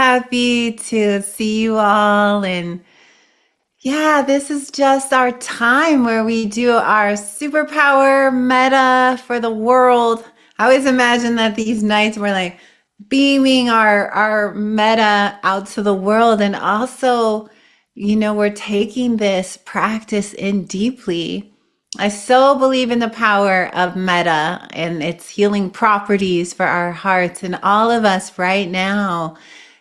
happy to see you all. And yeah, this is just our time where we do our superpower meta for the world. I always imagine that these nights we're like beaming our meta out to the world. And also, we're taking this practice in deeply. I so believe in the power of metta and its healing properties for our hearts. And all of us right now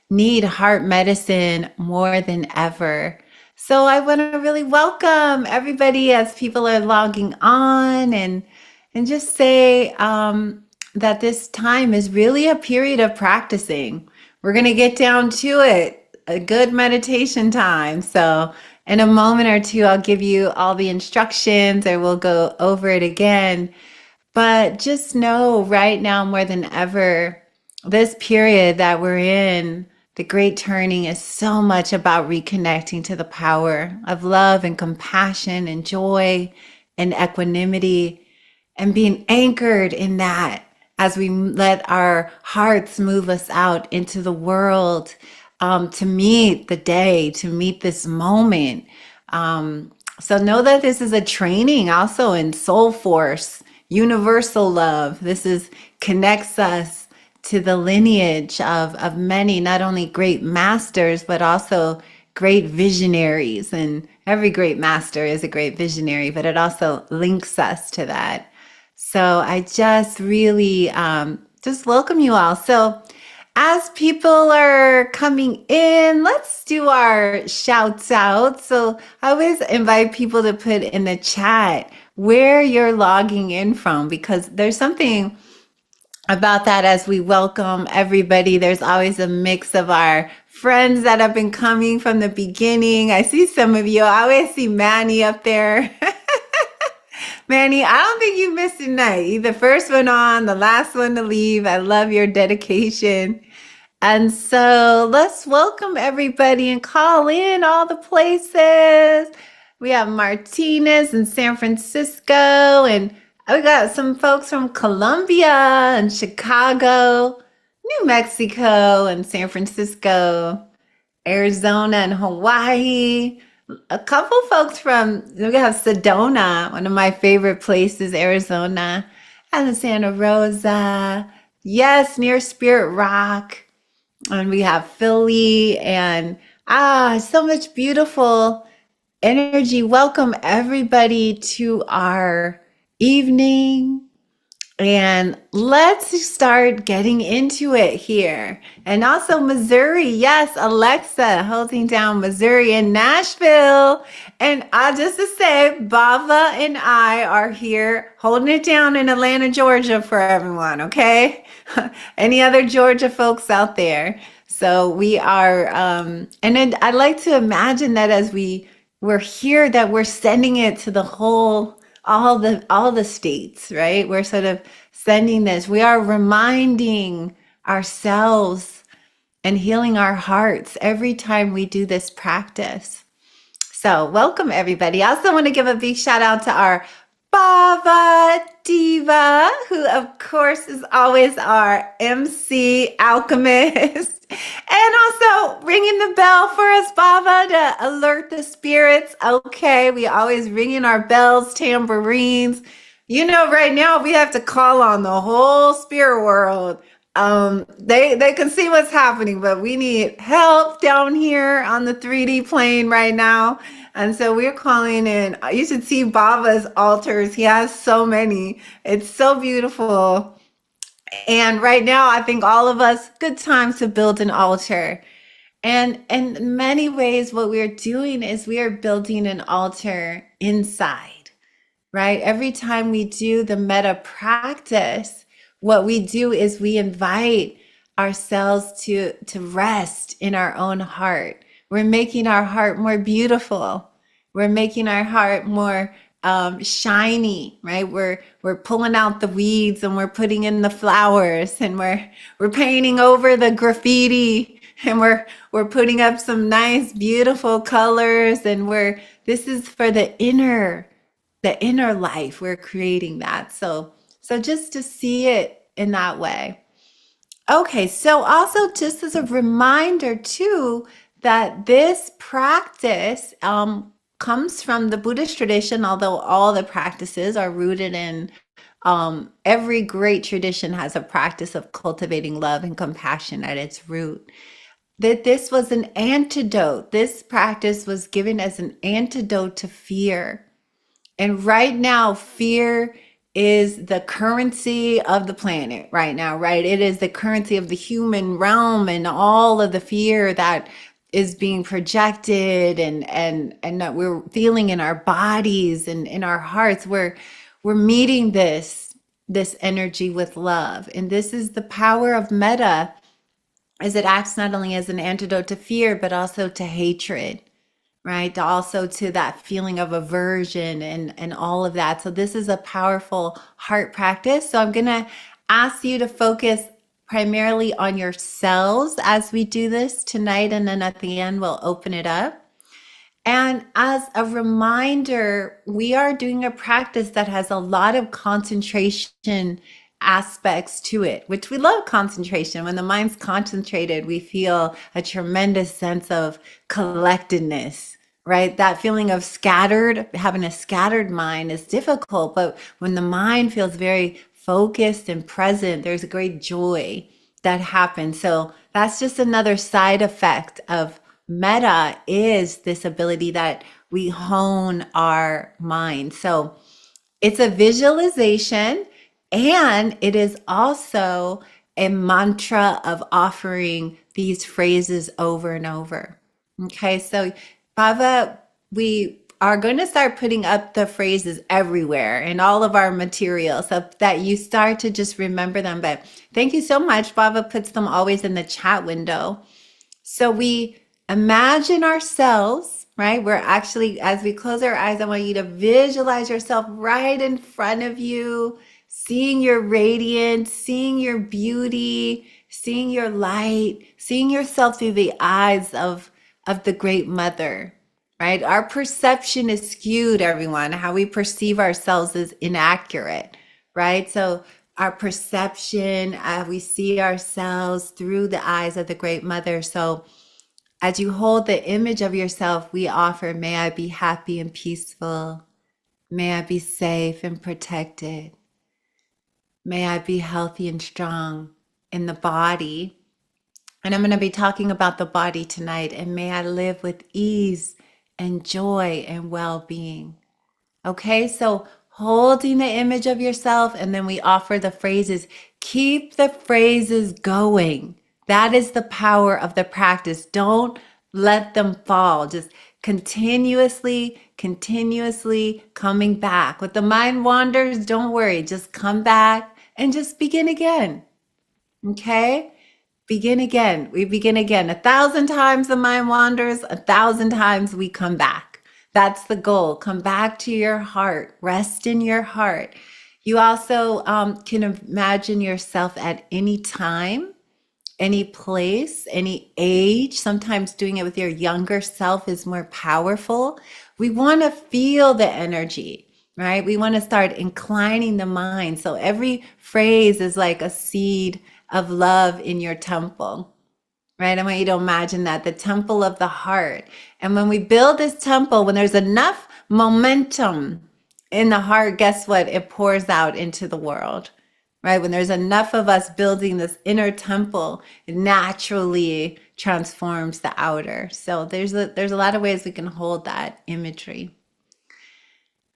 need heart medicine more than ever. So I want to really welcome everybody as people are logging on and just say that this time is really a period of practicing. We're going to get down to it, a good meditation time. So in a moment or two, I'll give you all the instructions or we'll go over it again. But just know right now more than ever, this period that we're in, the great turning, is so much about reconnecting to the power of love and compassion and joy and equanimity and being anchored in that as we let our hearts move us out into the world to meet the day, to meet this moment. So know that this is a training also in soul force, universal love. This is connects us to the lineage of many, not only great masters, but also great visionaries. And every great master is a great visionary, but it also links us to that. So I just really just welcome you all. So as people are coming in, let's do our shouts out. So I always invite people to put in the chat where you're logging in from, because there's something about that as we welcome everybody. There's always a mix of our friends that have been coming from the beginning. I see some of you. I always see Manny up there. Manny, I don't think you missed a night. You're the first one on, the last one to leave. I love your dedication. And so let's welcome everybody and call in all the places. We have Martinez in San Francisco, and we got some folks from Colombia and Chicago, New Mexico and San Francisco, Arizona and Hawaii. A couple folks from, we have Sedona, one of my favorite places, Arizona, and Santa Rosa. Yes, near Spirit Rock. And we have Philly and so much beautiful energy. Welcome everybody to our evening. And let's start getting into it here. And also Missouri. Yes, Alexa holding down Missouri and Nashville. And just to say, Bava and I are here holding it down in Atlanta, Georgia for everyone, okay? Any other Georgia folks out there? So we are, and then I like to imagine that as we're here, that we're sending it to the whole, all the states, right? We're sort of sending this. We are reminding ourselves and healing our hearts every time we do this practice. So welcome everybody. I also want to give a big shout out to our Baba Diva, who of course is always our MC alchemist. And also ringing the bell for us, Baba, to alert the spirits. Okay, we always ringing our bells, tambourines. Right now we have to call on the whole spirit world. They can see what's happening, but we need help down here on the 3D plane right now. And so we're calling in. You should see Baba's altars. He has so many. It's so beautiful. And right now, I think all of us, good time to build an altar. And in many ways, what we're doing is we are building an altar inside, right? Every time we do the metta practice, what we do is we invite ourselves to rest in our own heart. We're making our heart more beautiful. We're making our heart more shiny, right? We're pulling out the weeds and we're putting in the flowers, and we're painting over the graffiti, and we're putting up some nice, beautiful colors, and this is for the inner life. We're creating that. So just to see it in that way. Okay, so also just as a reminder too, that this practice comes from the Buddhist tradition, although all the practices are rooted in every great tradition has a practice of cultivating love and compassion at its root. That this was an antidote. This practice was given as an antidote to fear. And right now, fear is the currency of the planet right now, right? It is the currency of the human realm and all of the fear that is being projected and that we're feeling in our bodies and in our hearts. We're meeting this energy with love. And this is the power of metta, as it acts not only as an antidote to fear, but also to hatred, right? Also to that feeling of aversion and all of that. So this is a powerful heart practice. So I'm going to ask you to focus primarily on yourselves as we do this tonight. And then at the end, we'll open it up. And as a reminder, we are doing a practice that has a lot of concentration aspects to it, which we love concentration. When the mind's concentrated, we feel a tremendous sense of collectedness, right? That feeling of scattered, having a scattered mind is difficult, but when the mind feels very focused and present, there's a great joy that happens. So that's just another side effect of metta, is this ability that we hone our mind. So it's a visualization, and it is also a mantra of offering these phrases over and over. Okay, so Bava, we are going to start putting up the phrases everywhere in all of our materials so that you start to just remember them. But thank you so much. Bava puts them always in the chat window. So we imagine ourselves, right? We're actually, as we close our eyes, I want you to visualize yourself right in front of you, seeing your radiance, seeing your beauty, seeing your light, seeing yourself through the eyes of the Great Mother, right? Our perception is skewed, everyone. How we perceive ourselves is inaccurate, right? So our perception, we see ourselves through the eyes of the Great Mother. So as you hold the image of yourself, we offer, may I be happy and peaceful. May I be safe and protected. May I be healthy and strong in the body. And I'm going to be talking about the body tonight. And may I live with ease and joy and well-being. Okay, so holding the image of yourself, and then we offer the phrases. Keep the phrases going. That is the power of the practice. Don't let them fall. Just continuously coming back. With the mind wanders, don't worry. Just come back and just begin again. Okay? Begin again. We begin again. 1,000 times the mind wanders, 1,000 times we come back. That's the goal. Come back to your heart. Rest in your heart. You also can imagine yourself at any time, any place, any age. Sometimes doing it with your younger self is more powerful. We want to feel the energy, right? We want to start inclining the mind. So every phrase is like a seed of love in your temple, right? I want you to imagine that, the temple of the heart. And when we build this temple, when there's enough momentum in the heart, guess what? It pours out into the world, right? When there's enough of us building this inner temple, it naturally transforms the outer. So there's a lot of ways we can hold that imagery.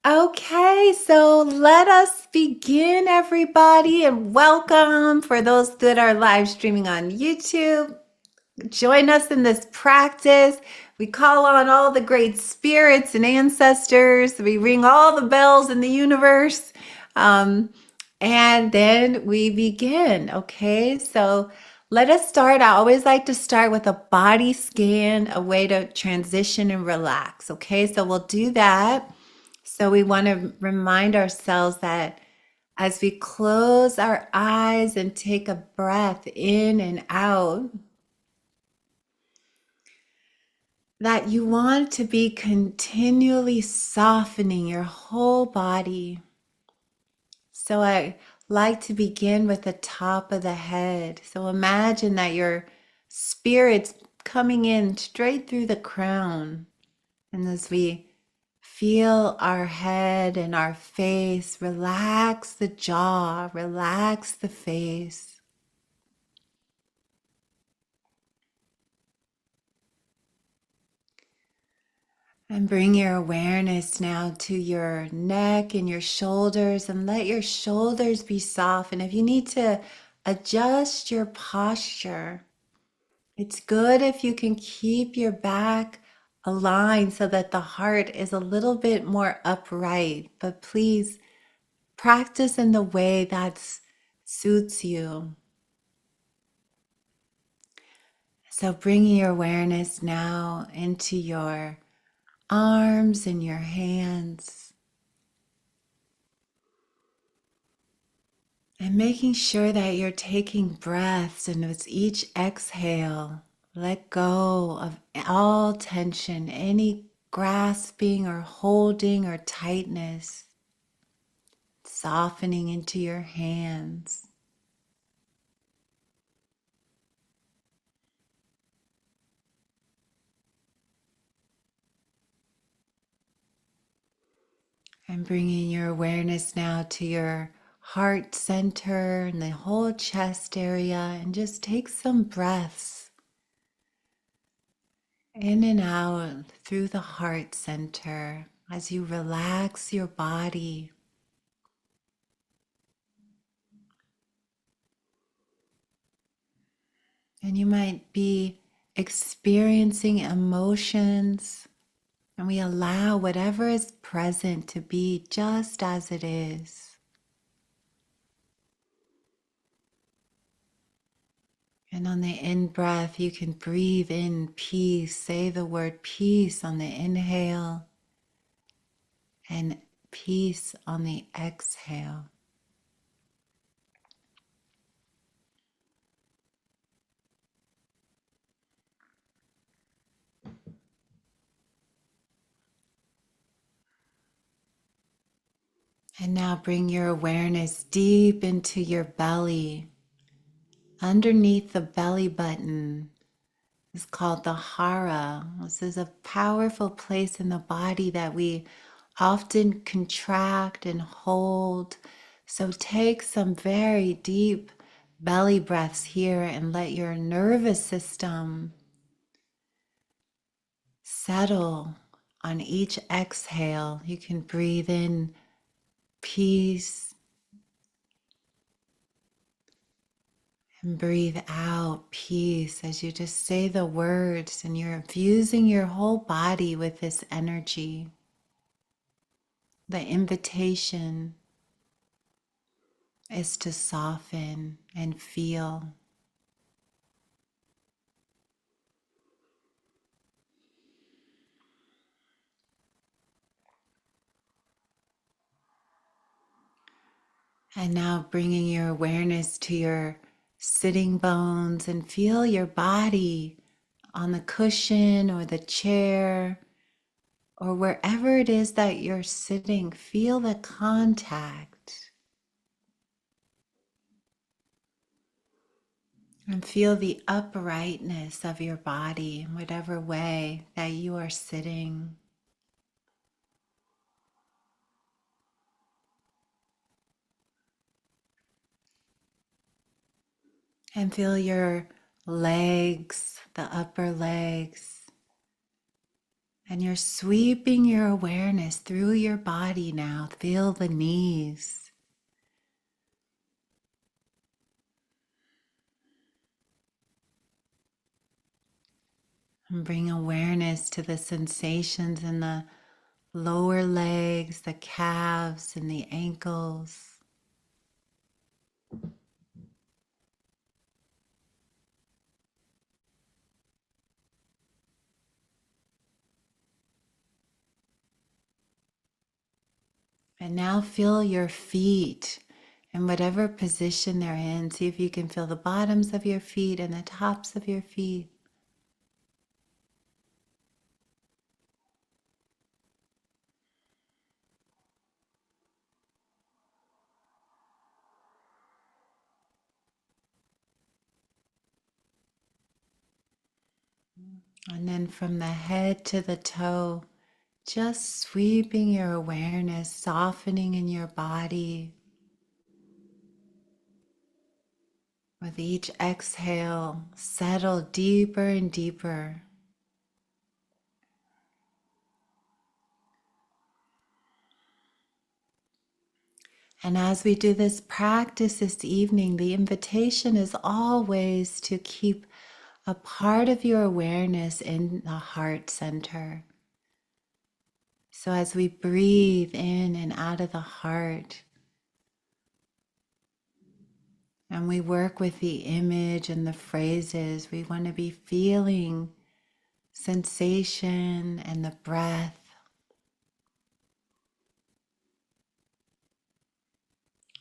Okay, so let us begin, everybody, and welcome for those that are live streaming on YouTube. Join us in this practice. We call on all the great spirits and ancestors. We ring all the bells in the universe. And then we begin. Okay, so let us start. I always like to start with a body scan, a way to transition and relax. Okay, so we'll do that. So we want to remind ourselves that as we close our eyes and take a breath in and out, that you want to be continually softening your whole body. So I like to begin with the top of the head. So imagine that your spirit's coming in straight through the crown. And as we feel our head and our face, relax the jaw, relax the face. And bring your awareness now to your neck and your shoulders, and let your shoulders be soft. And if you need to adjust your posture, it's good if you can keep your back aligned so that the heart is a little bit more upright. But please practice in the way that suits you. So bringing your awareness now into your arms and your hands. And making sure that you're taking breaths, and with each exhale, let go of all tension, any grasping or holding or tightness, softening into your hands. And bringing your awareness now to your heart center and the whole chest area, and just take some breaths in and out through the heart center as you relax your body. And you might be experiencing emotions, and we allow whatever is present to be just as it is. And on the in-breath, you can breathe in peace. Say the word peace on the inhale and peace on the exhale. And now bring your awareness deep into your belly. Underneath the belly button is called the hara. This is a powerful place in the body that we often contract and hold. So take some very deep belly breaths here and let your nervous system settle on each exhale. You can breathe in peace and breathe out peace as you just say the words, and you're infusing your whole body with this energy. The invitation is to soften and feel. And now bringing your awareness to your sitting bones, and feel your body on the cushion or the chair or wherever it is that you're sitting. Feel the contact and feel the uprightness of your body in whatever way that you are sitting. And feel your legs, the upper legs. And you're sweeping your awareness through your body now. Feel the knees. And bring awareness to the sensations in the lower legs, the calves, and the ankles. And now feel your feet in whatever position they're in. See if you can feel the bottoms of your feet and the tops of your feet. And then from the head to the toe, just sweeping your awareness, softening in your body. With each exhale, settle deeper and deeper. And as we do this practice this evening, the invitation is always to keep a part of your awareness in the heart center. So as we breathe in and out of the heart, and we work with the image and the phrases, we want to be feeling sensation and the breath.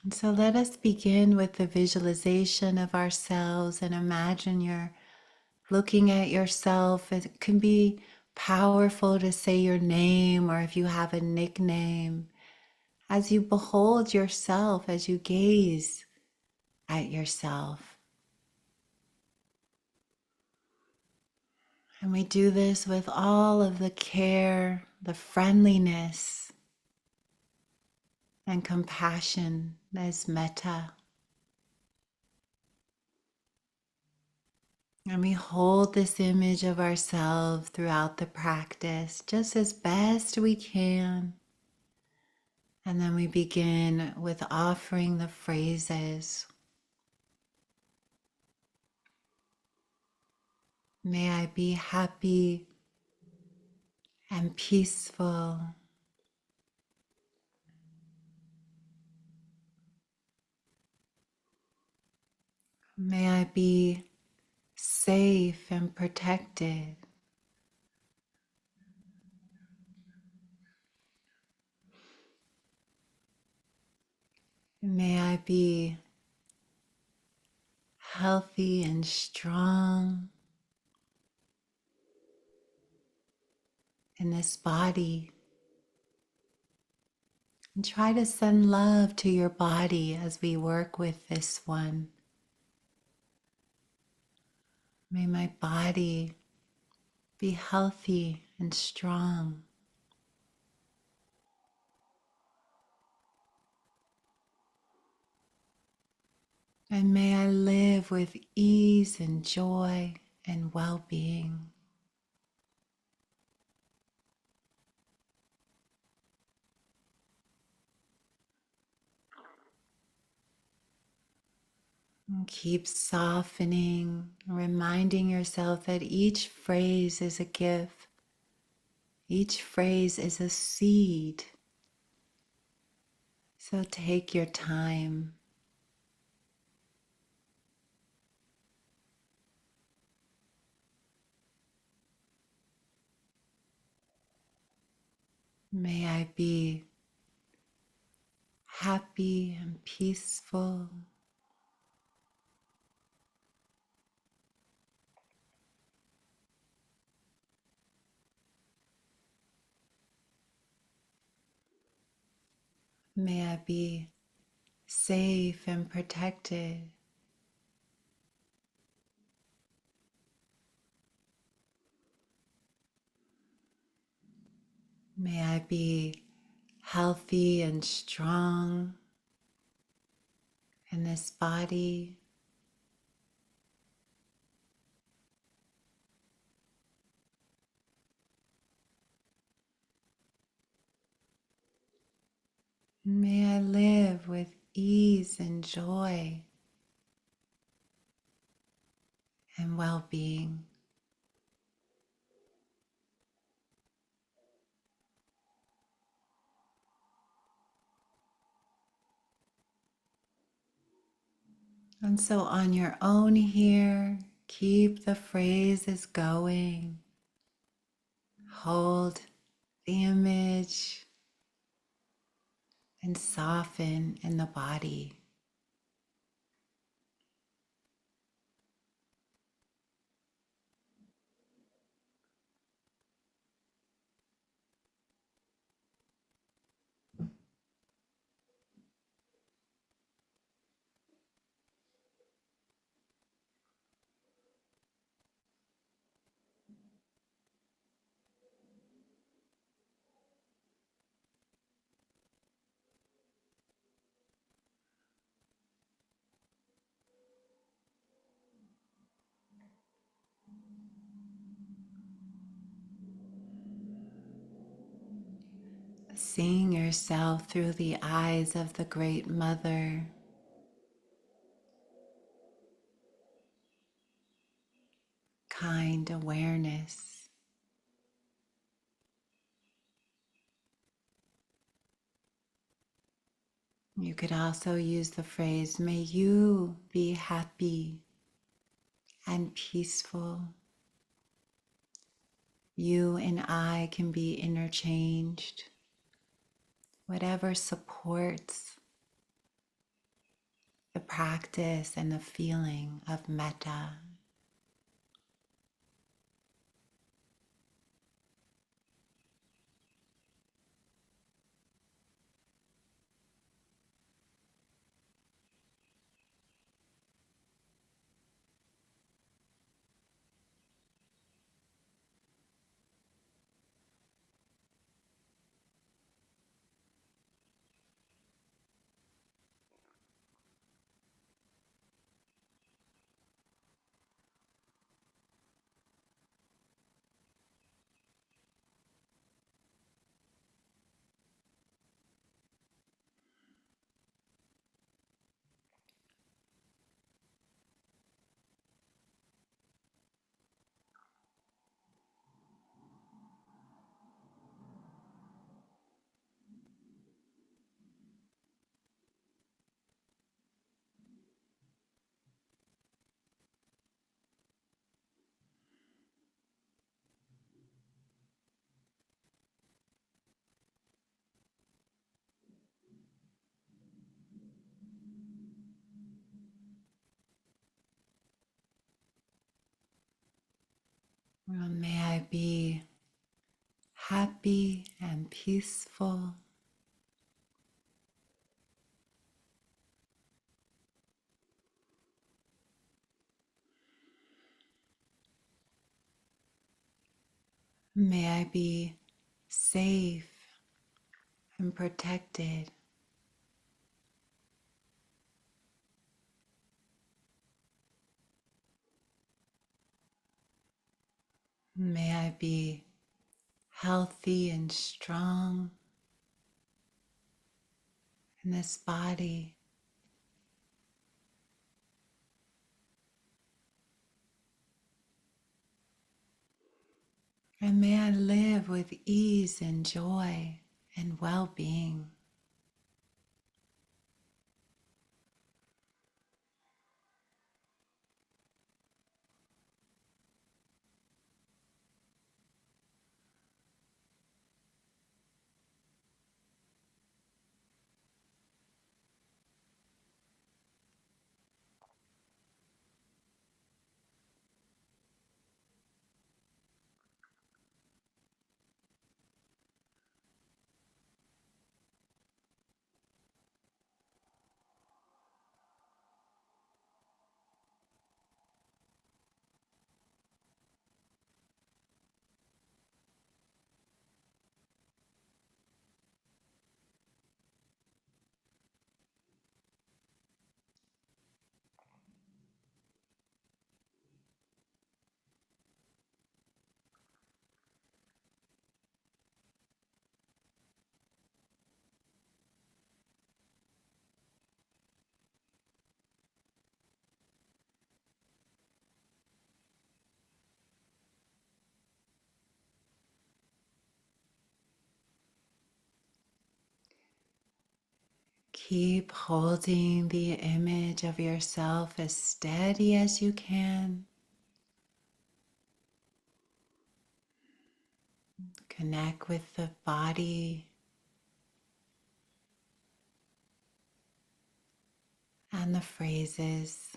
And so let us begin with the visualization of ourselves and imagine you're looking at yourself. It can be powerful to say your name, or if you have a nickname, as you behold yourself, as you gaze at yourself. And we do this with all of the care, the friendliness, and compassion as metta. And we hold this image of ourselves throughout the practice, just as best we can. And then we begin with offering the phrases. May I be happy and peaceful. May I be safe and protected. May I be healthy and strong in this body. And try to send love to your body as we work with this one. May my body be healthy and strong. And may I live with ease and joy and well-being. And keep softening, reminding yourself that each phrase is a gift. Each phrase is a seed. So take your time. May I be happy and peaceful. May I be safe and protected. May I be healthy and strong in this body. May I live with ease and joy and well-being. And so on your own here, keep the phrases going. Hold the image and soften in the body. Seeing yourself through the eyes of the Great Mother, kind awareness. You could also use the phrase, may you be happy and peaceful. You and I can be interchanged. Whatever supports the practice and the feeling of metta. Well, may I be happy and peaceful. May I be safe and protected. May I be healthy and strong in this body. And may I live with ease and joy and well-being. Keep holding the image of yourself as steady as you can. Connect with the body and the phrases.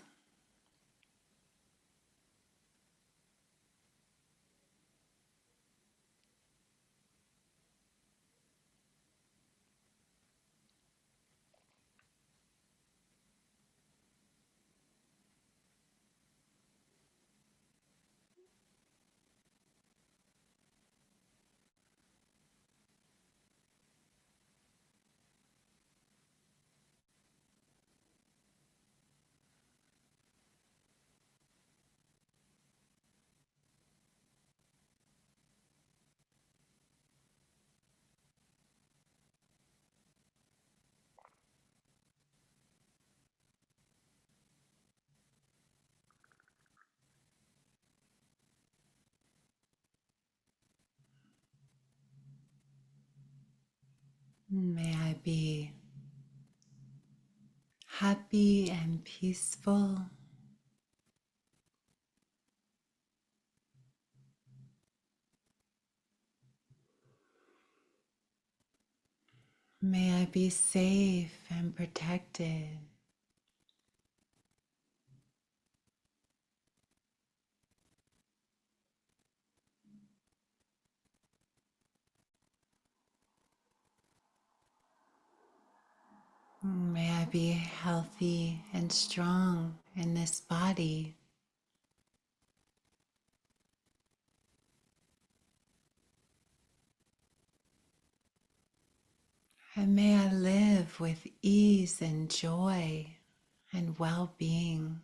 May I be happy and peaceful. May I be safe and protected. May I be healthy and strong in this body. And may I live with ease and joy and well-being.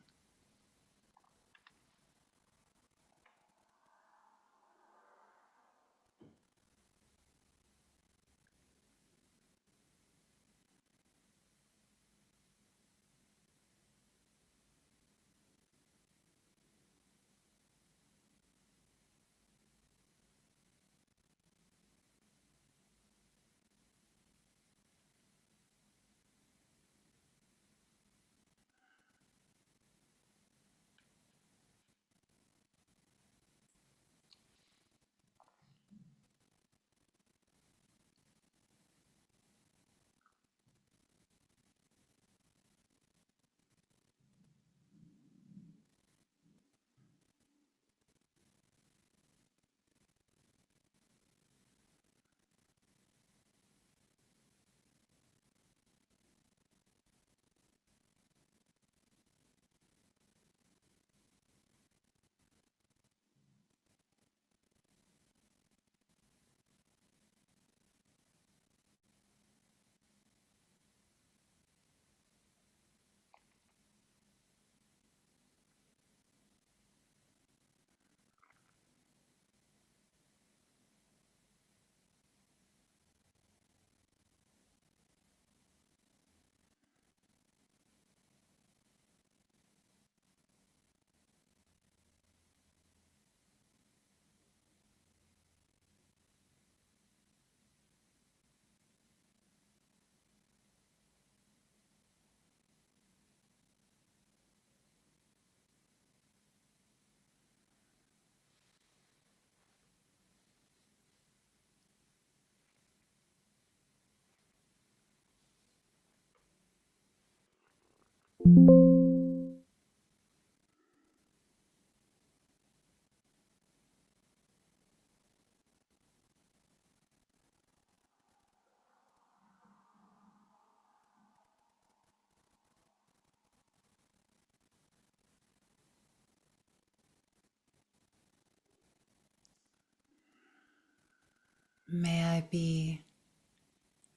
May I be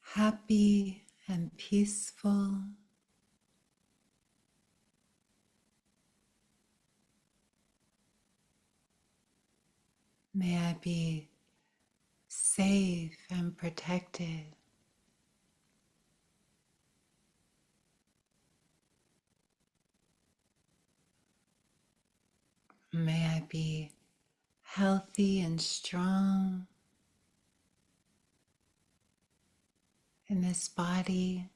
happy and peaceful. May I be safe and protected. May I be healthy and strong in this body.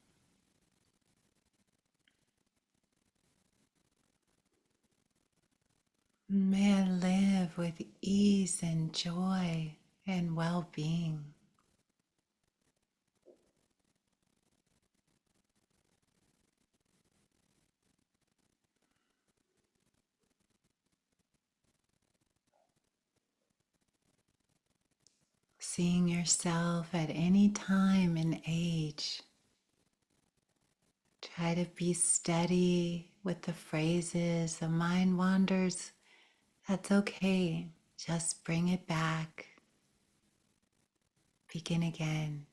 May I live with ease and joy and well-being. Seeing yourself at any time and age. Try to be steady with the phrases. The mind wanders. That's okay. Just bring it back. Begin again.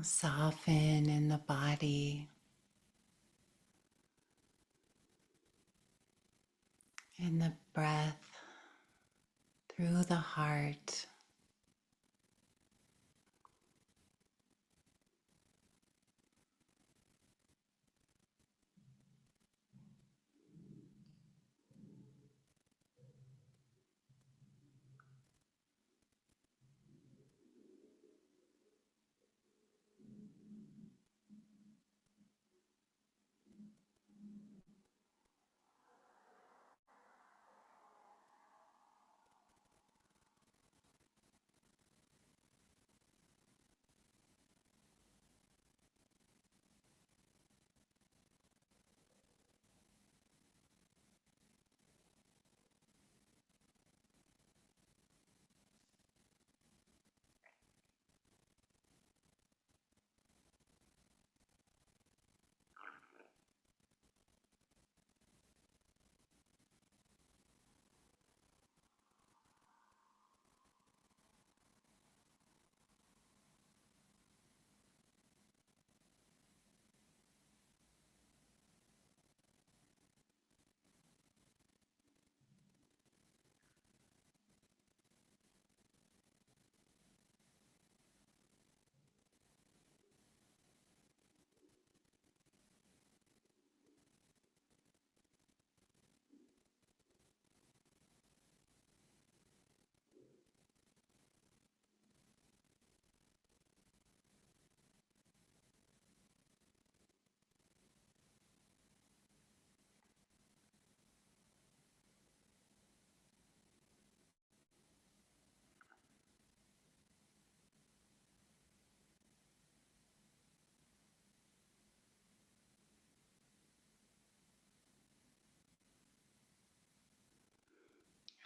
Soften in the body, in the breath, through the heart.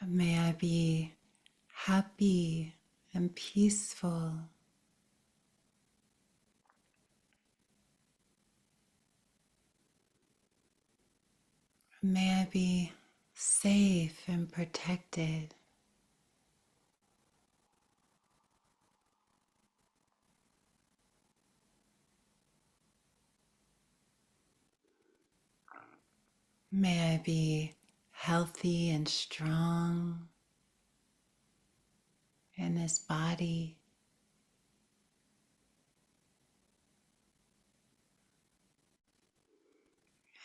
May I be happy and peaceful. May I be safe and protected. May I be healthy and strong in this body.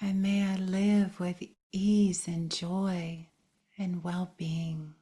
And may I live with ease and joy and well-being.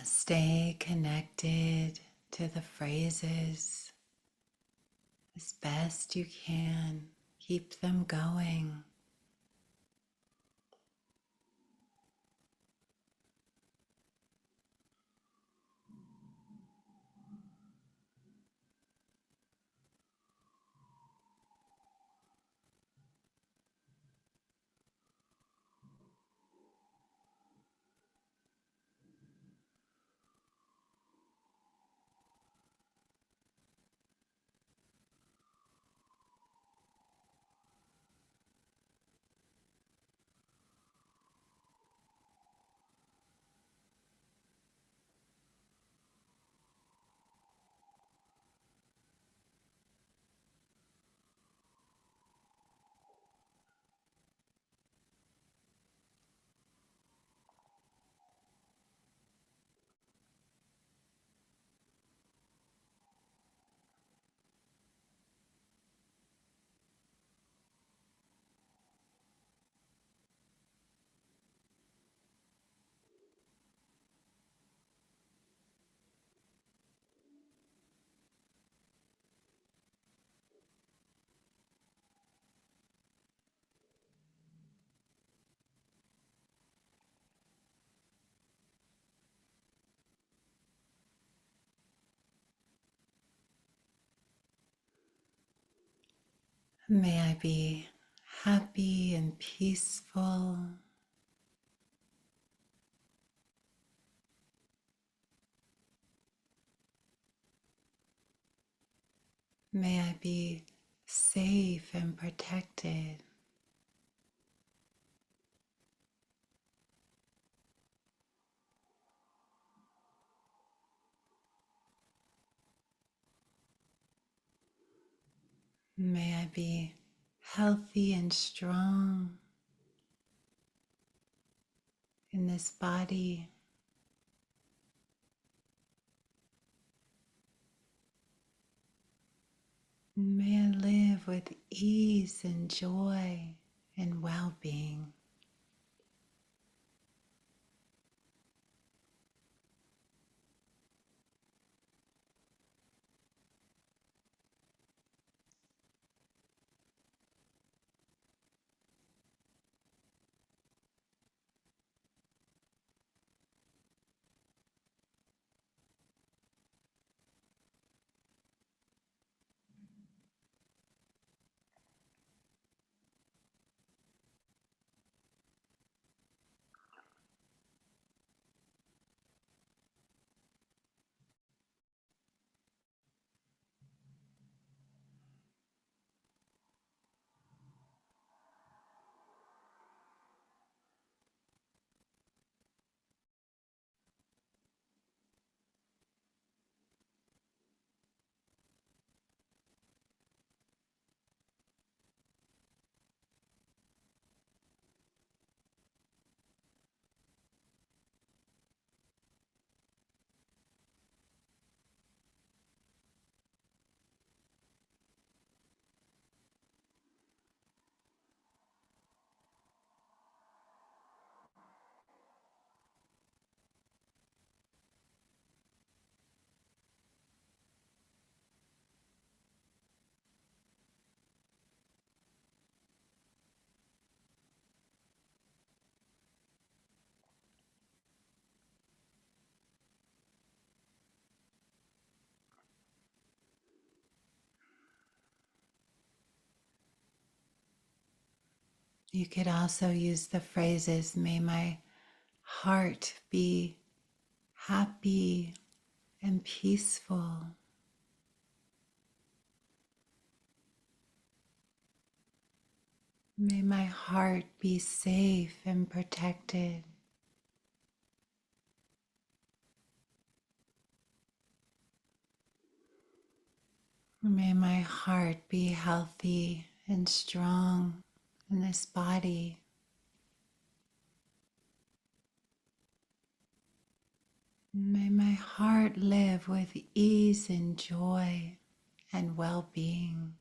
Stay connected to the phrases as best you can. Keep them going. May I be happy and peaceful. May I be safe and protected. May I be healthy and strong in this body. May I live with ease and joy and well-being. You could also use the phrases, may my heart be happy and peaceful. May my heart be safe and protected. May my heart be healthy and strong in this body. May my heart live with ease and joy and well-being.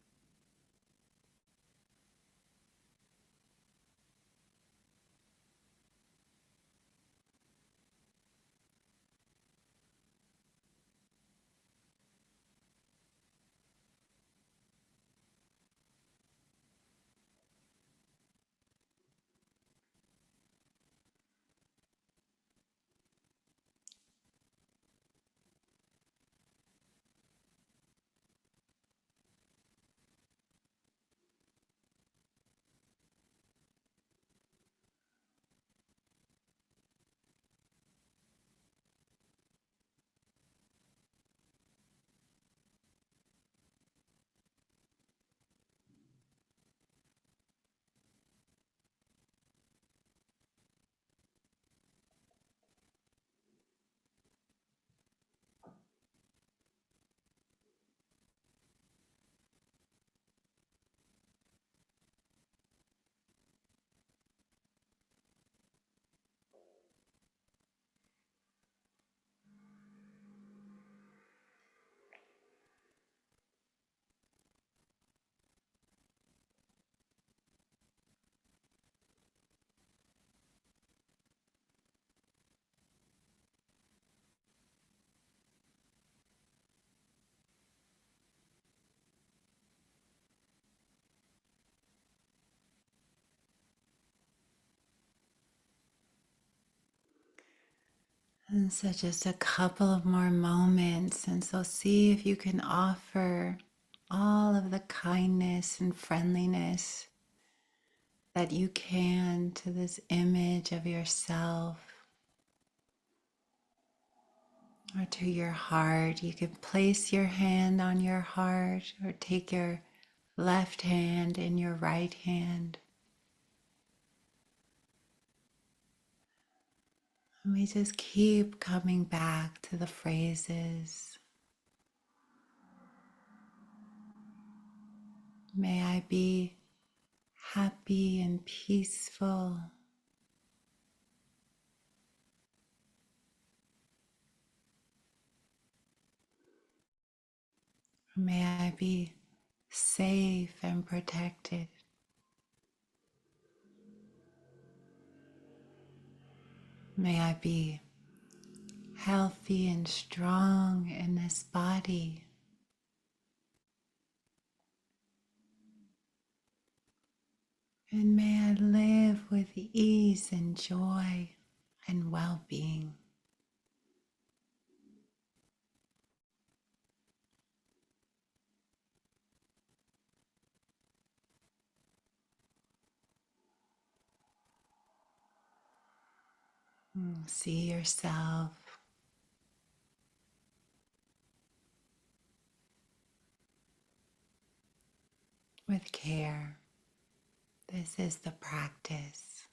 And so just a couple of more moments. And so see if you can offer all of the kindness and friendliness that you can to this image of yourself or to your heart. You can place your hand on your heart or take your left hand in your right hand. And we just keep coming back to the phrases. May I be happy and peaceful. May I be safe and protected. May I be healthy and strong in this body. And may I live with ease and joy and well-being. See yourself with care. This is the practice.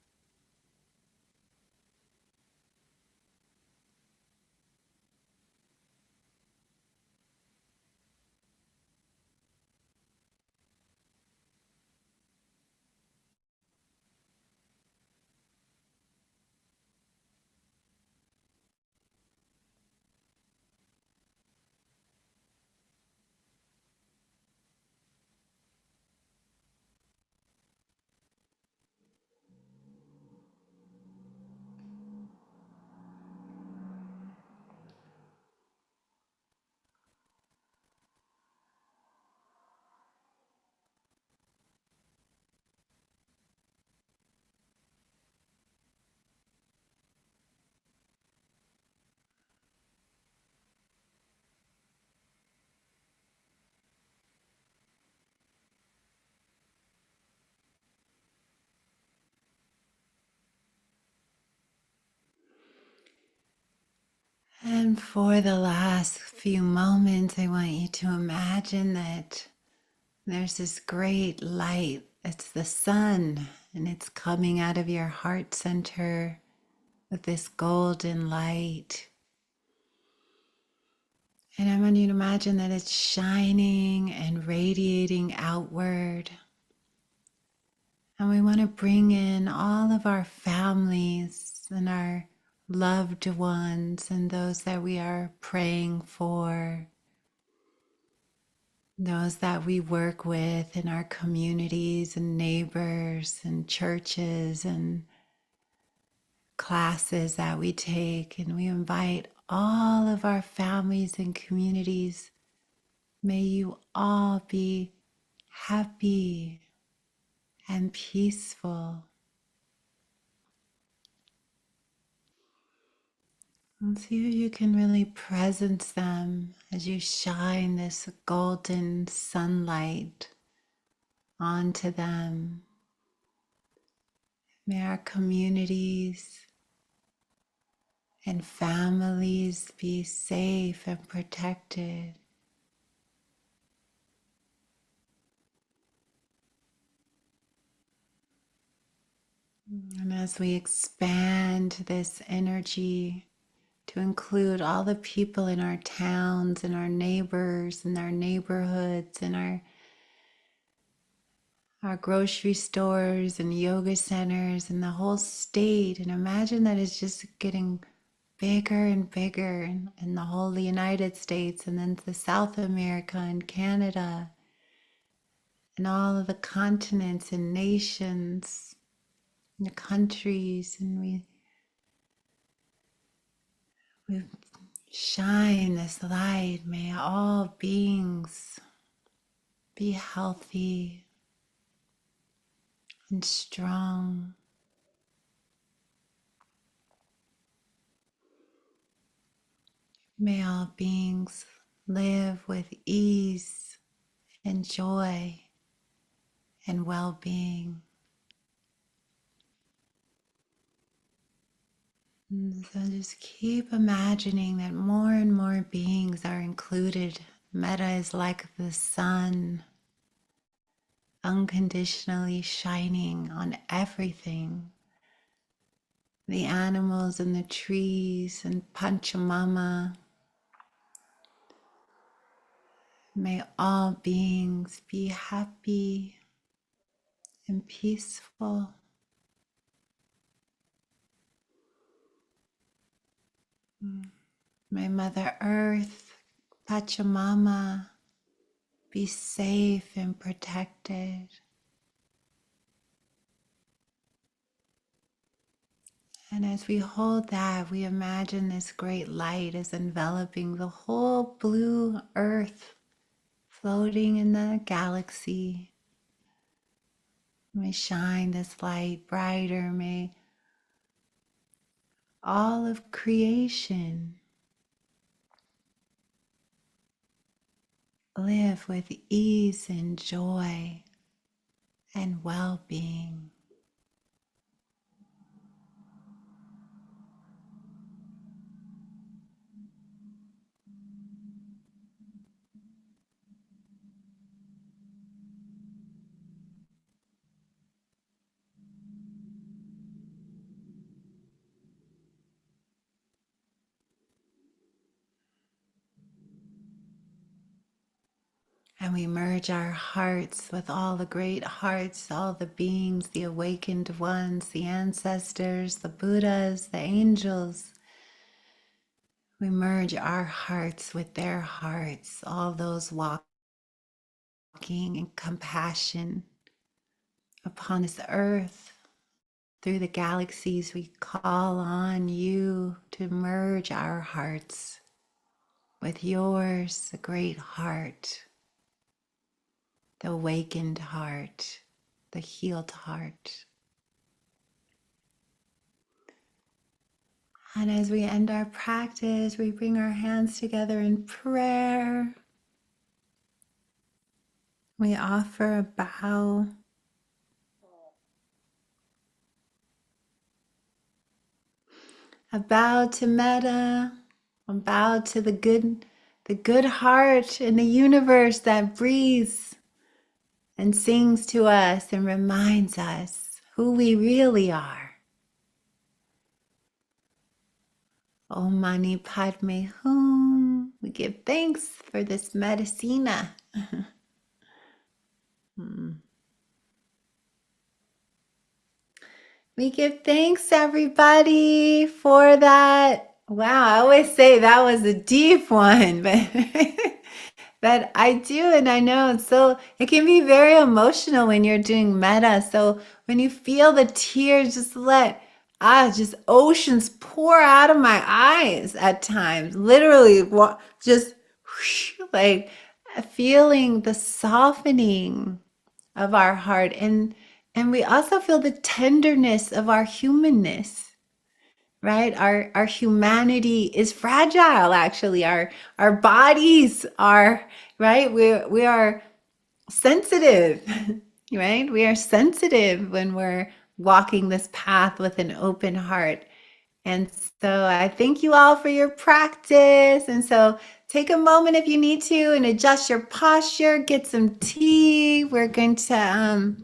And for the last few moments, I want you to imagine that there's this great light. It's the sun, and it's coming out of your heart center with this golden light. And I want you to imagine that it's shining and radiating outward. And we want to bring in all of our families and our loved ones and those that we are praying for, those that we work with in our communities and neighbors and churches and classes that we take. And we invite all of our families and communities. May you all be happy and peaceful. And see if you can really presence them as you shine this golden sunlight onto them. May our communities and families be safe and protected. And as we expand this energy to include all the people in our towns and our neighbors and our neighborhoods and our grocery stores and yoga centers and the whole state, and imagine that it's just getting bigger and bigger in the whole United States and then to South America and Canada and all of the continents and nations and the countries, and we shine this light. May all beings be healthy and strong. May all beings live with ease and joy and well-being. So just keep imagining that more and more beings are included. Metta is like the sun, unconditionally shining on everything. The animals and the trees and Pachamama. May all beings be happy and peaceful. May Mother Earth, Pachamama, be safe and protected. And as we hold that, we imagine this great light is enveloping the whole blue earth, floating in the galaxy. May shine this light brighter. May all of creation live with ease and joy and well-being. And we merge our hearts with all the great hearts, all the beings, the awakened ones, the ancestors, the Buddhas, the angels. We merge our hearts with their hearts, all those walking in compassion upon this earth. Through the galaxies, we call on you to merge our hearts with yours, the great heart, the awakened heart, the healed heart. And as we end our practice, we bring our hands together in prayer. We offer a bow. A bow to Metta, a bow to the good heart in the universe that breathes and sings to us and reminds us who we really are. Om Mani Padme Hum. We give thanks for this medicina. We give thanks, everybody, for that. Wow, I always say that was a deep one, but but I do, and I know. So it can be very emotional when you're doing metta. So when you feel the tears, just let just oceans pour out of my eyes at times. Literally, just like feeling the softening of our heart, and we also feel the tenderness of our humanness, right? Our humanity is fragile, actually. Our bodies are, right? We are sensitive, right? We are sensitive when we're walking this path with an open heart. And so I thank you all for your practice. And so take a moment if you need to and adjust your posture, get some tea. We're going to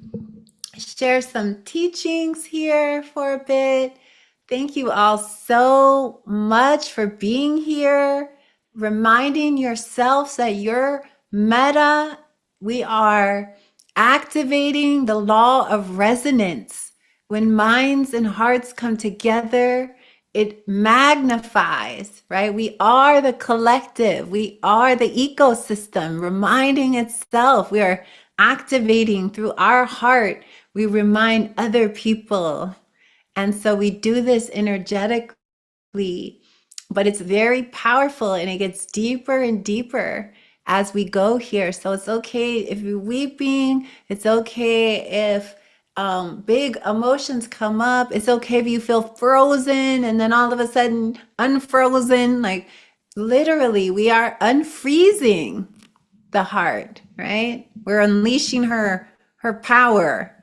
share some teachings here for a bit. Thank you all so much for being here, reminding yourselves that you're metta. We are activating the law of resonance. When minds and hearts come together, it magnifies, right? We are the collective. We are the ecosystem reminding itself. We are activating through our heart. We remind other people. And so we do this energetically, but it's very powerful and it gets deeper and deeper as we go here. So it's okay if you're weeping. It's okay if big emotions come up. It's okay if you feel frozen and then all of a sudden unfrozen. Like literally, we are unfreezing the heart, right? We're unleashing her power.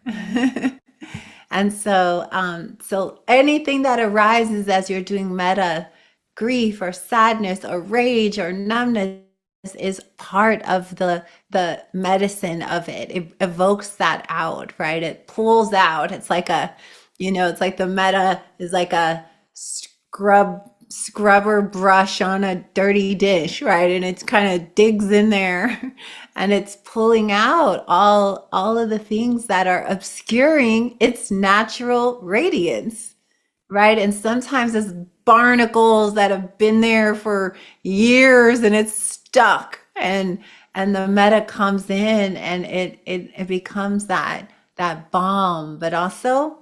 And so anything that arises as you're doing metta, grief or sadness or rage or numbness is part of the medicine of it. It evokes that out, right? It pulls out. It's like it's like the metta is like a scrubber brush on a dirty dish, right? And it's kind of digs in there and it's pulling out all of the things that are obscuring its natural radiance, right? And sometimes it's barnacles that have been there for years and it's stuck, and the meta comes in and it becomes that balm, but also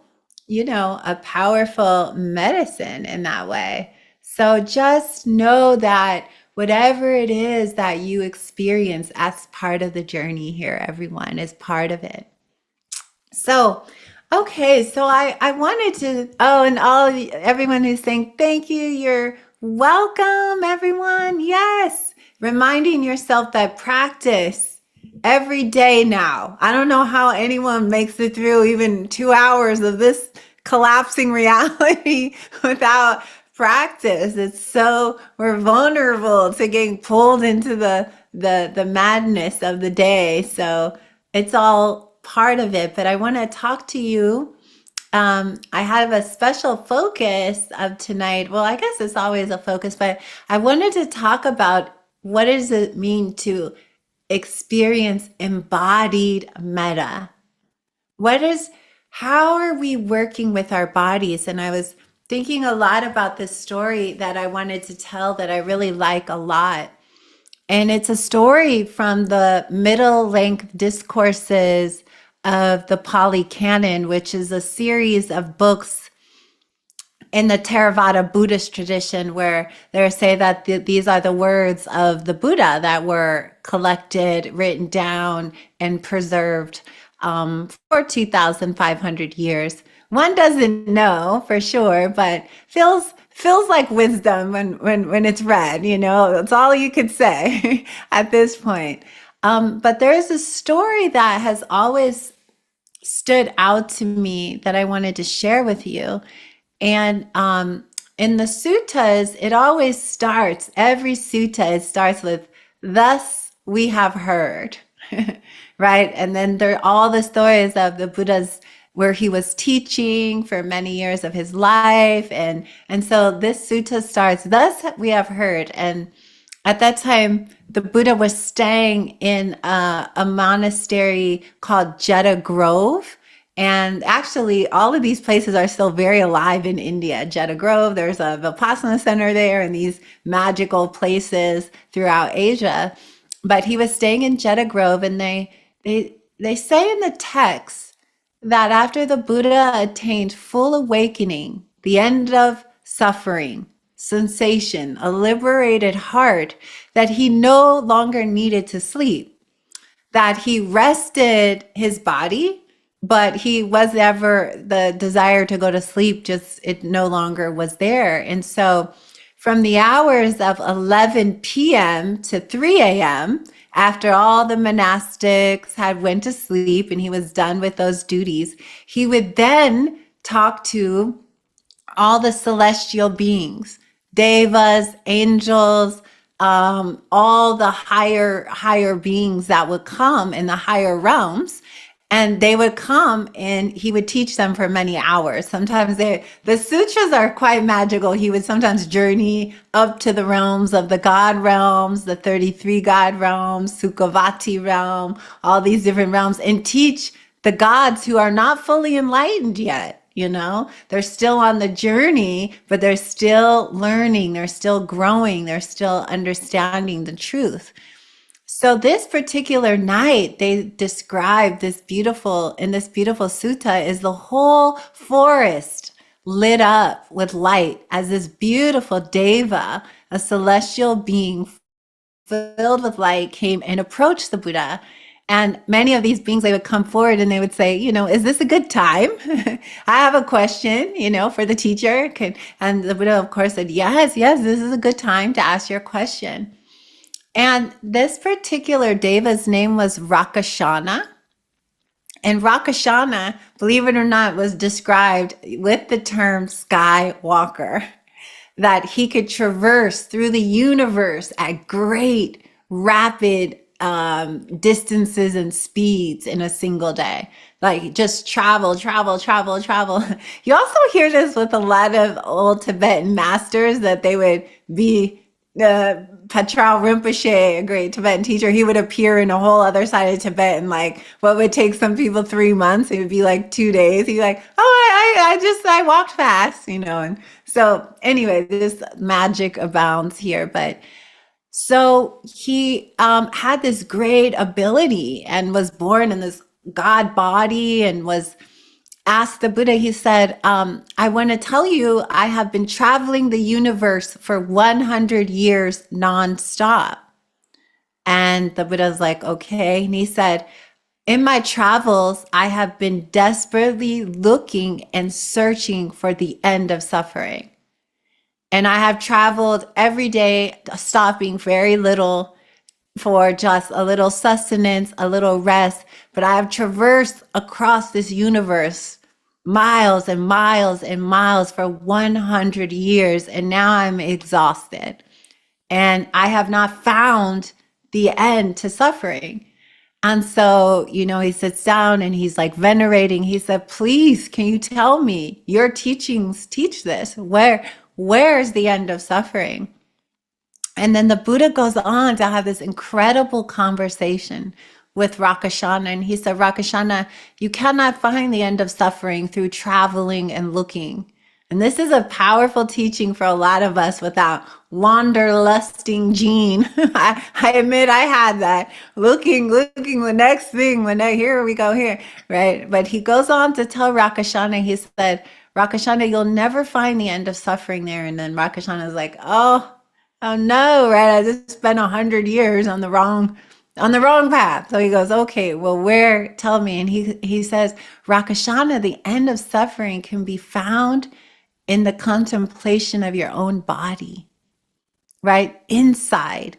a powerful medicine in that way. So just know that whatever it is that you experience as part of the journey here, everyone is part of it. So, okay, so I wanted to, oh, and everyone who's saying thank you, you're welcome, everyone. Yes, reminding yourself that practice every day now. I don't know how anyone makes it through even 2 hours of this collapsing reality without practice. It's so we're vulnerable to getting pulled into the madness of the day. So it's all part of it. But I want to talk to you. I have a special focus of tonight. Well, I guess it's always a focus, but I wanted to talk about what does it mean to experience embodied metta? How are we working with our bodies? And I was thinking a lot about this story that I wanted to tell that I really like a lot. And it's a story from the middle length discourses of the Pali Canon, which is a series of books in the Theravada Buddhist tradition, where they say that these are the words of the Buddha that were collected, written down, and preserved for 2,500 years. One doesn't know for sure, but feels like wisdom when it's read. It's all you could say at this point. But there's a story that has always stood out to me that I wanted to share with you. And in the suttas, it always starts, every sutta, it starts with, thus we have heard, right? And then there are all the stories of the Buddha's where he was teaching for many years of his life. And so this sutta starts, thus we have heard. And at that time, the Buddha was staying in a monastery called Jeta Grove. And actually, all of these places are still very alive in India. Jeta Grove, there's a Vipassana center there, and these magical places throughout Asia. But he was staying in Jeta Grove, and they say in the text that after the Buddha attained full awakening, the end of suffering, sensation, a liberated heart, that he no longer needed to sleep, that he rested his body, but he was ever the desire to go to sleep, just it no longer was there. And so from the hours of 11 p.m. to 3 a.m., after all the monastics had went to sleep and he was done with those duties, he would then talk to all the celestial beings, devas, angels, all the higher beings that would come in the higher realms. And they would come and he would teach them for many hours. Sometimes the sutras are quite magical. He would sometimes journey up to the realms of the God realms, the 33 God realms, Sukhavati realm, all these different realms, and teach the gods who are not fully enlightened yet. They're still on the journey, but they're still learning, they're still growing, they're still understanding the truth. So this particular night, they describe in this beautiful sutta is the whole forest lit up with light as this beautiful deva, a celestial being filled with light, came and approached the Buddha. And many of these beings, they would come forward and they would say, is this a good time? I have a question, for the teacher. And the Buddha, of course, said, yes, this is a good time to ask your question. And this particular deva's name was Rakashana. And Rakashana, believe it or not, was described with the term skywalker, that he could traverse through the universe at great, rapid distances and speeds in a single day. Like just travel, travel, travel, travel. You also hear this with a lot of old Tibetan masters, that they would be Patrao Rinpoche, a great Tibetan teacher. He would appear in a whole other side of Tibet, and like what would take some people 3 months, it would be like 2 days. He'd be like, oh, I walked fast, And so anyway, this magic abounds here. But so he had this great ability and was born in this God body, and was asked the Buddha, he said, I want to tell you, I have been traveling the universe for 100 years nonstop. And the Buddha's like, okay. And he said, in my travels, I have been desperately looking and searching for the end of suffering. And I have traveled every day, stopping very little for just a little sustenance, a little rest. But I have traversed across this universe miles and miles and miles for 100 years. And now I'm exhausted. And I have not found the end to suffering. And so, he sits down and he's like venerating. He said, please, can you tell me, your teachings teach this? Where's the end of suffering? And then the Buddha goes on to have this incredible conversation with Rakashana. And he said, Rakashana, you cannot find the end of suffering through traveling and looking. And this is a powerful teaching for a lot of us with that wanderlusting gene. I admit I had that. Looking, the next thing, here we go here, right? But he goes on to tell Rakashana, he said, Rakashana, you'll never find the end of suffering there. And then Rakashana is like, oh no, right? I just spent 100 years on the wrong path. So he goes, okay, well, where? Tell me. And he says, Rakashana, the end of suffering can be found in the contemplation of your own body, right? Inside.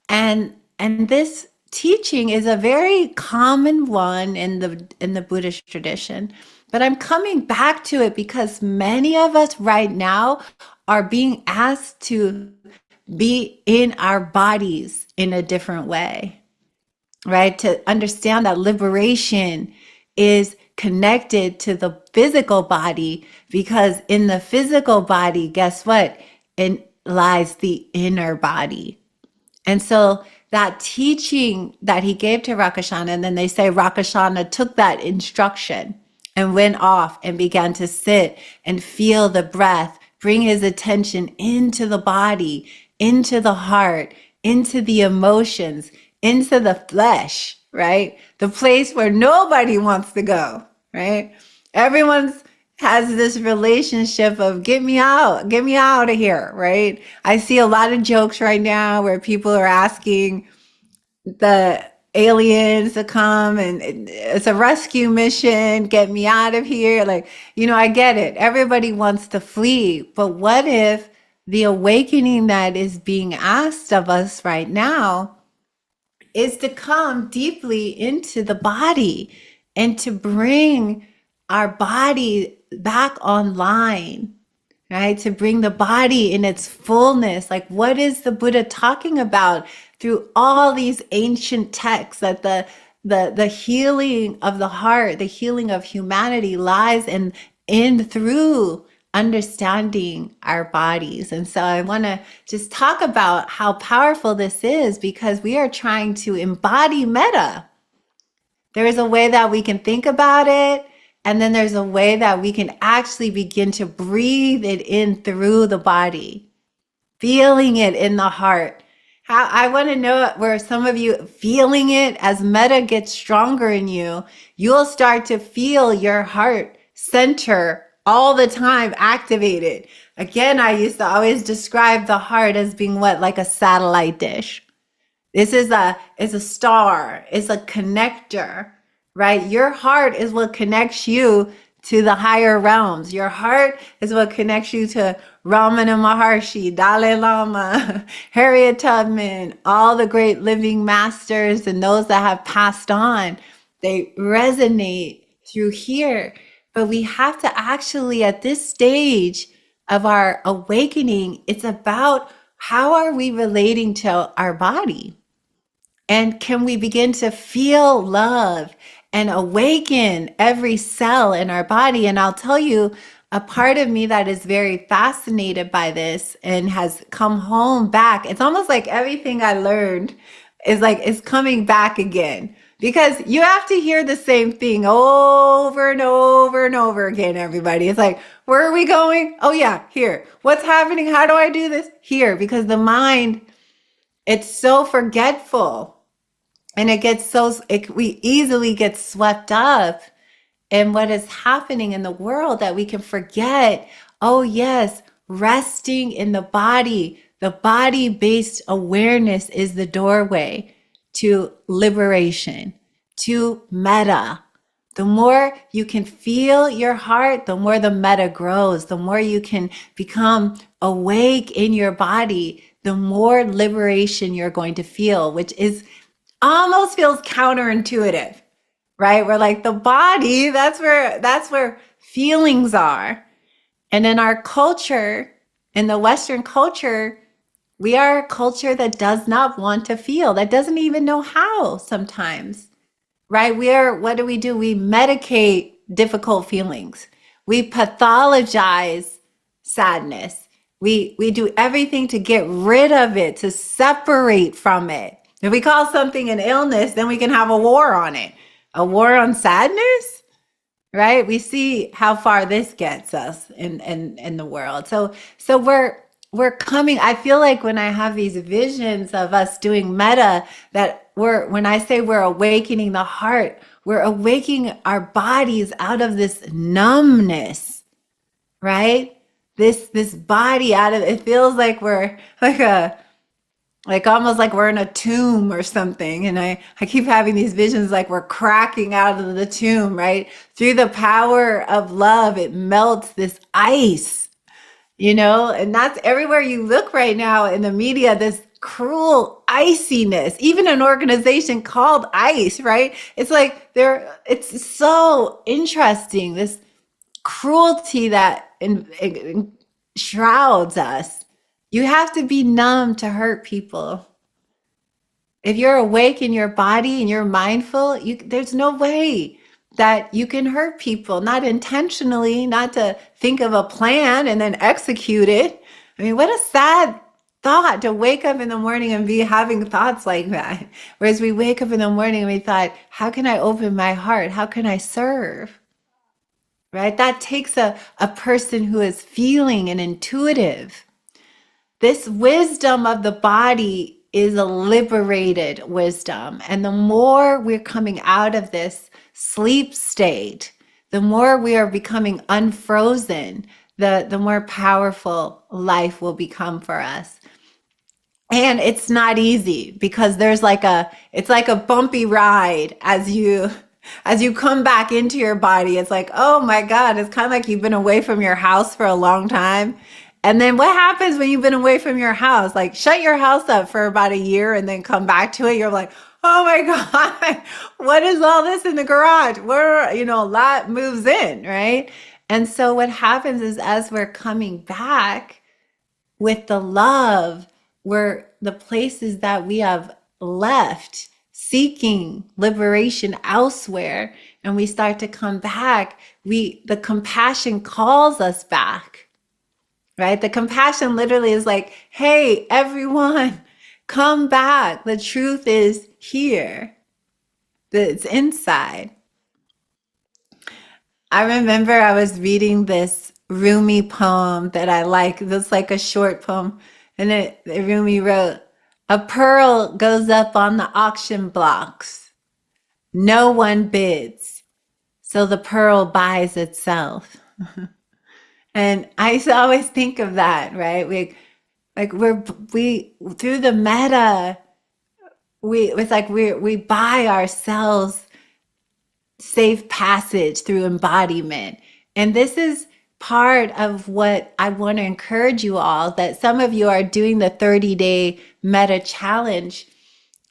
And this teaching is a very common one in the Buddhist tradition. But I'm coming back to it because many of us right now are being asked to be in our bodies in a different way, right? To understand that liberation is connected to the physical body, because in the physical body, guess what? It lies the inner body. And so that teaching that he gave to Rakashana, and then they say Rakashana took that instruction and went off and began to sit and feel the breath, bring his attention into the body, into the heart, into the emotions, into the flesh, right? The place where nobody wants to go, right? Everyone has this relationship of get me out of here, right? I see a lot of jokes right now where people are asking the aliens to come and it's a rescue mission, get me out of here. Like, I get it. Everybody wants to flee, but what if the awakening that is being asked of us right now is to come deeply into the body and to bring our body back online, right? To bring the body in its fullness. Like, what is the Buddha talking about through all these ancient texts, that the healing of the heart, the healing of humanity lies in through understanding our bodies. And so I want to just talk about how powerful this is, because we are trying to embody metta. There is a way that we can think about it, and then there's a way that we can actually begin to breathe it in through the body, feeling it in the heart. How I want to know where some of you feeling it as metta gets stronger in you, you'll start to feel your heart center all the time activated. Again, I used to always describe the heart as being what? Like a satellite dish. This is a star, is a connector, right? Your heart is what connects you to the higher realms. Your heart is what connects you to Ramana Maharshi, Dalai Lama, Harriet Tubman, all the great living masters and those that have passed on. They resonate through here. But we have to actually, at this stage of our awakening, it's about how are we relating to our body? And can we begin to feel love and awaken every cell in our body? And I'll tell you, a part of me that is very fascinated by this and has come home back. It's almost like everything I learned is coming back again. Because you have to hear the same thing over and over and over again, everybody. It's like, where are we going? Oh, yeah, here. What's happening? How do I do this? Here. Because the mind, it's so forgetful. And we easily get swept up in what is happening in the world that we can forget. Oh, yes, resting in the body based awareness is the doorway to liberation, to metta. The more you can feel your heart, the more the metta grows. The more you can become awake in your body, the more liberation you're going to feel, which is almost feels counterintuitive, right? We're like the body, that's where feelings are. And in our culture, in the Western culture, we are a culture that does not want to feel, that doesn't even know how sometimes, right? What do? We medicate difficult feelings. We pathologize sadness. We do everything to get rid of it, to separate from it. If we call something an illness, then we can have a war on it. A war on sadness, right? We see how far this gets us in the world. So we're coming. I feel like when I have these visions of us doing metta, that when I say we're awakening the heart, we're awakening our bodies out of this numbness, right? This body out of it feels like we're like almost like we're in a tomb or something. And I keep having these visions like we're cracking out of the tomb, right? Through the power of love, it melts this ice, and that's everywhere you look right now in the media, this cruel iciness, even an organization called ICE, right? It's like it's so interesting, this cruelty that shrouds us. You have to be numb to hurt people. If you're awake in your body and you're mindful, there's no way that you can hurt people, not intentionally, not to think of a plan and then execute it. I mean, what a sad thought to wake up in the morning and be having thoughts like that. Whereas we wake up in the morning and we thought, how can I open my heart? How can I serve? Right? That takes a person who is feeling and intuitive. This wisdom of the body is a liberated wisdom. And the more we're coming out of this sleep state, the more we are becoming unfrozen, the more powerful life will become for us. And it's not easy because it's like a bumpy ride as you come back into your body. It's like, oh my God, it's kind of like you've been away from your house for a long time. And then what happens when you've been away from your house? Like shut your house up for about a year and then come back to it. You're like, oh my God, what is all this in the garage? Where, a lot moves in, right? And so what happens is as we're coming back with the love, where the places that we have left seeking liberation elsewhere, and we start to come back, the compassion calls us back, right? The compassion literally is like, hey, everyone, come back. The truth is here. It's inside. I remember I was reading this Rumi poem that I like. It was like a short poem. And Rumi wrote, a pearl goes up on the auction blocks. No one bids. So the pearl buys itself. And I used to always think of that, right? We through the metta, it's like we buy ourselves safe passage through embodiment. And this is part of what I want to encourage you all, that some of you are doing the 30-day meta challenge,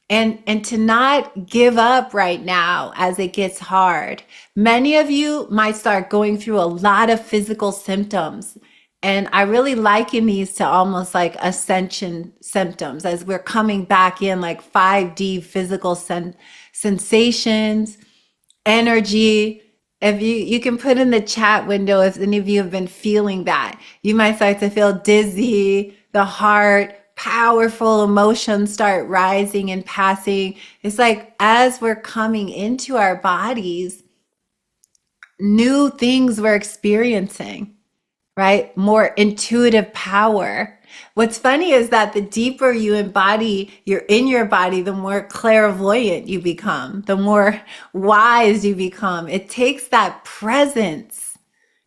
and to not give up right now as it gets hard. Many of you might start going through a lot of physical symptoms. And I really liken these to almost like ascension symptoms, as we're coming back in, like 5D physical sensations, energy. If you can put in the chat window if any of you have been feeling that. You might start to feel dizzy, the heart, powerful emotions start rising and passing. It's like as we're coming into our bodies, new things we're experiencing, right? More intuitive power. What's funny is that the deeper you embody, you're in your body, the more clairvoyant you become, the more wise you become. It takes that presence,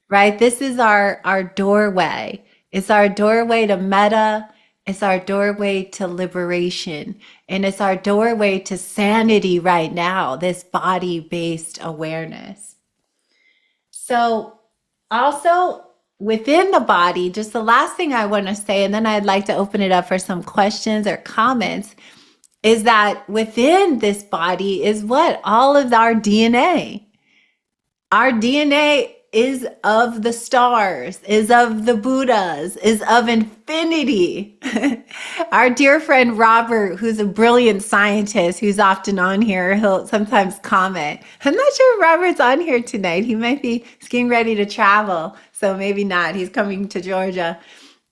right? This is our doorway. It's our doorway to meta. It's our doorway to liberation. And it's our doorway to sanity right now, this body-based awareness. So also within the body, just the last thing I want to say, and then I'd like to open it up for some questions or comments, is that within this body is what? All of our DNA. Our DNA is of the stars, is of the Buddhas, is of infinity. Our dear friend Robert, who's a brilliant scientist, who's often on here, he'll sometimes comment. I'm not sure if Robert's on here tonight. He might be getting ready to travel, so maybe not. He's coming to Georgia.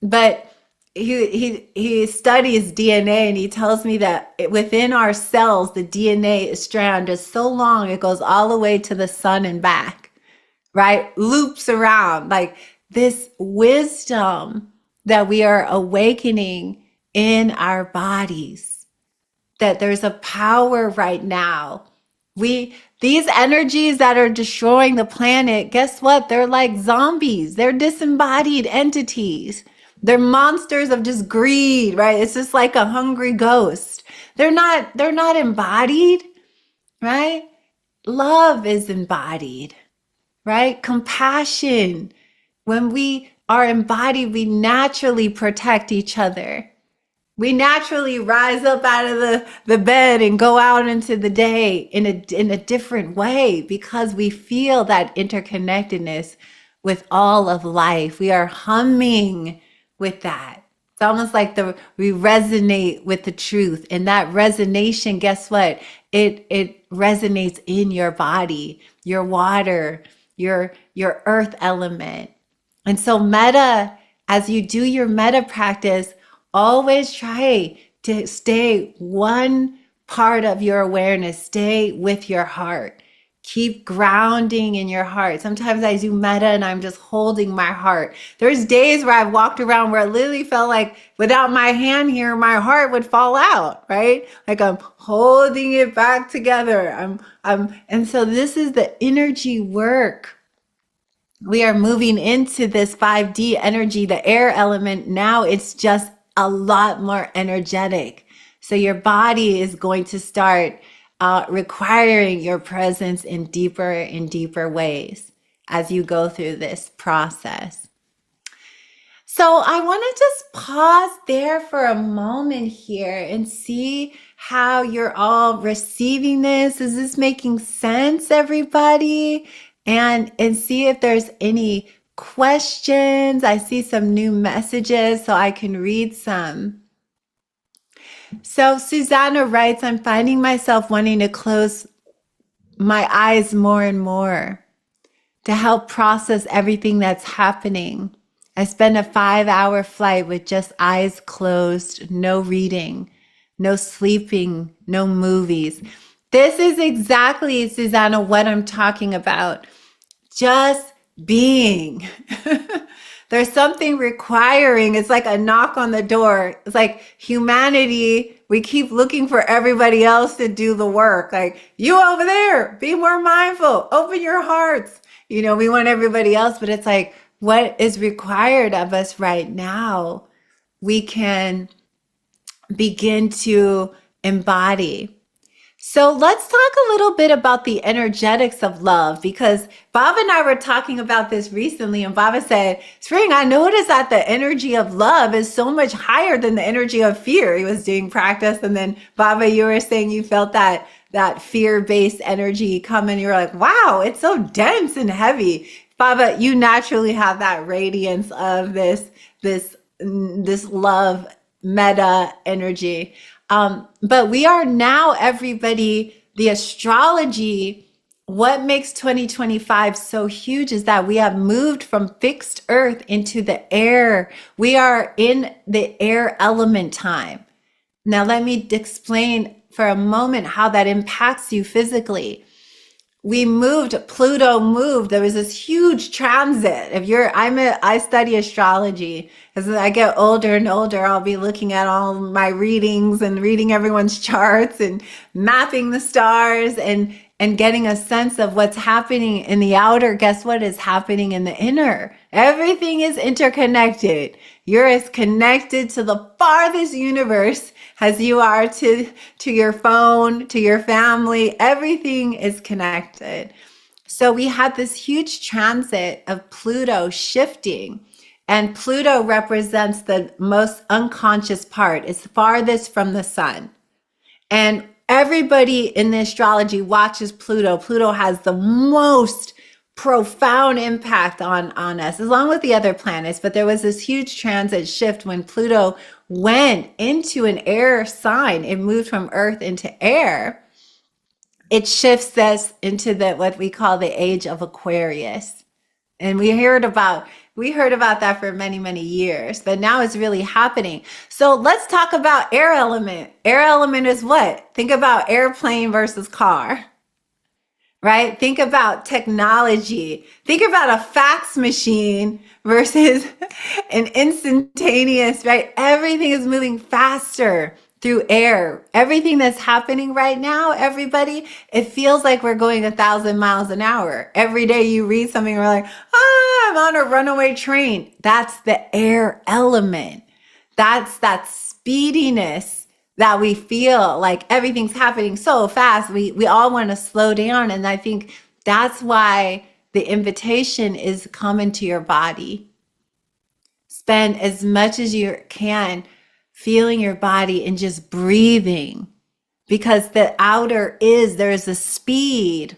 But he studies DNA, and he tells me that within our cells, the DNA strand is so long, it goes all the way to the sun and back, right? Loops around, like this wisdom that we are awakening in our bodies, that there's a power right now. These energies that are destroying the planet, guess what? They're like zombies. They're disembodied entities. They're monsters of just greed, right? It's just like a hungry ghost. They're not embodied, right? Love is embodied, right? Compassion. When we are embodied, we naturally protect each other. We naturally rise up out of the bed and go out into the day in a different way, because we feel that interconnectedness with all of life. We are humming with that. It's almost like we resonate with the truth. And that resonation, guess what? It resonates in your body, your water, your earth element. And so meta, as you do your meta practice, always try to stay one part of your awareness. Stay with your heart. Keep grounding in your heart. Sometimes I do meta and I'm just holding my heart. There's days where I've walked around where it literally felt like without my hand here, my heart would fall out, right? Like I'm holding it back together. And so this is the energy work. We are moving into this 5D energy, the air element. Now it's just a lot more energetic. So your body is going to start requiring your presence in deeper and deeper ways as you go through this process. So I want to just pause there for a moment here and see how you're all receiving this. Is this making sense, everybody? And see if there's any questions. I see some new messages, so I can read some. So Susanna writes, I'm finding myself wanting to close my eyes more and more to help process everything that's happening. I spent a 5-hour flight with just eyes closed, no reading, no sleeping, no movies. This is exactly, Susanna, what I'm talking about. Just being. There's something requiring. It's like a knock on the door. It's like humanity, we keep looking for everybody else to do the work. Like, you over there, be more mindful, open your hearts. We want everybody else, but it's like, what is required of us right now? We can begin to embody. So let's talk a little bit about the energetics of love, because Bob and I were talking about this recently, and Baba said, Spring, I noticed that the energy of love is so much higher than the energy of fear. He was doing practice, and then Baba, you were saying you felt that fear-based energy come, and you were like, wow, it's so dense and heavy. Baba, you naturally have that radiance of this love meta energy. But we are now, everybody, the astrology, what makes 2025 so huge is that we have moved from fixed earth into the air. We are in the air element time. Now, let me explain for a moment how that impacts you physically. Pluto moved. There was this huge transit. I study astrology. As I get older and older, I'll be looking at all my readings and reading everyone's charts and mapping the stars and getting a sense of what's happening in the outer. Guess what is happening in the inner? Everything is interconnected. You're as connected to the farthest universe as you are to your phone, to your family. Everything is connected. So we had this huge transit of Pluto shifting, and Pluto represents the most unconscious part. It's farthest from the sun. And everybody in the astrology watches Pluto. Pluto has the most profound impact on us, along with the other planets. But there was this huge transit shift when Pluto went into an air sign. It moved from Earth into air. It shifts us into what we call the age of Aquarius. And we heard about that for many, many years, but now it's really happening. So let's talk about air element. Air element is what? Think about airplane versus car, right? Think about technology. Think about a fax machine versus an instantaneous, right? Everything is moving faster through air. Everything that's happening right now, everybody, it feels like we're going 1,000 miles an hour. Every day you read something, we're like, I'm on a runaway train. That's the air element. That's that speediness that we feel like everything's happening so fast. We all want to slow down. And I think that's why the invitation is come into your body. Spend as much as you can feeling your body and just breathing, because there's a speed,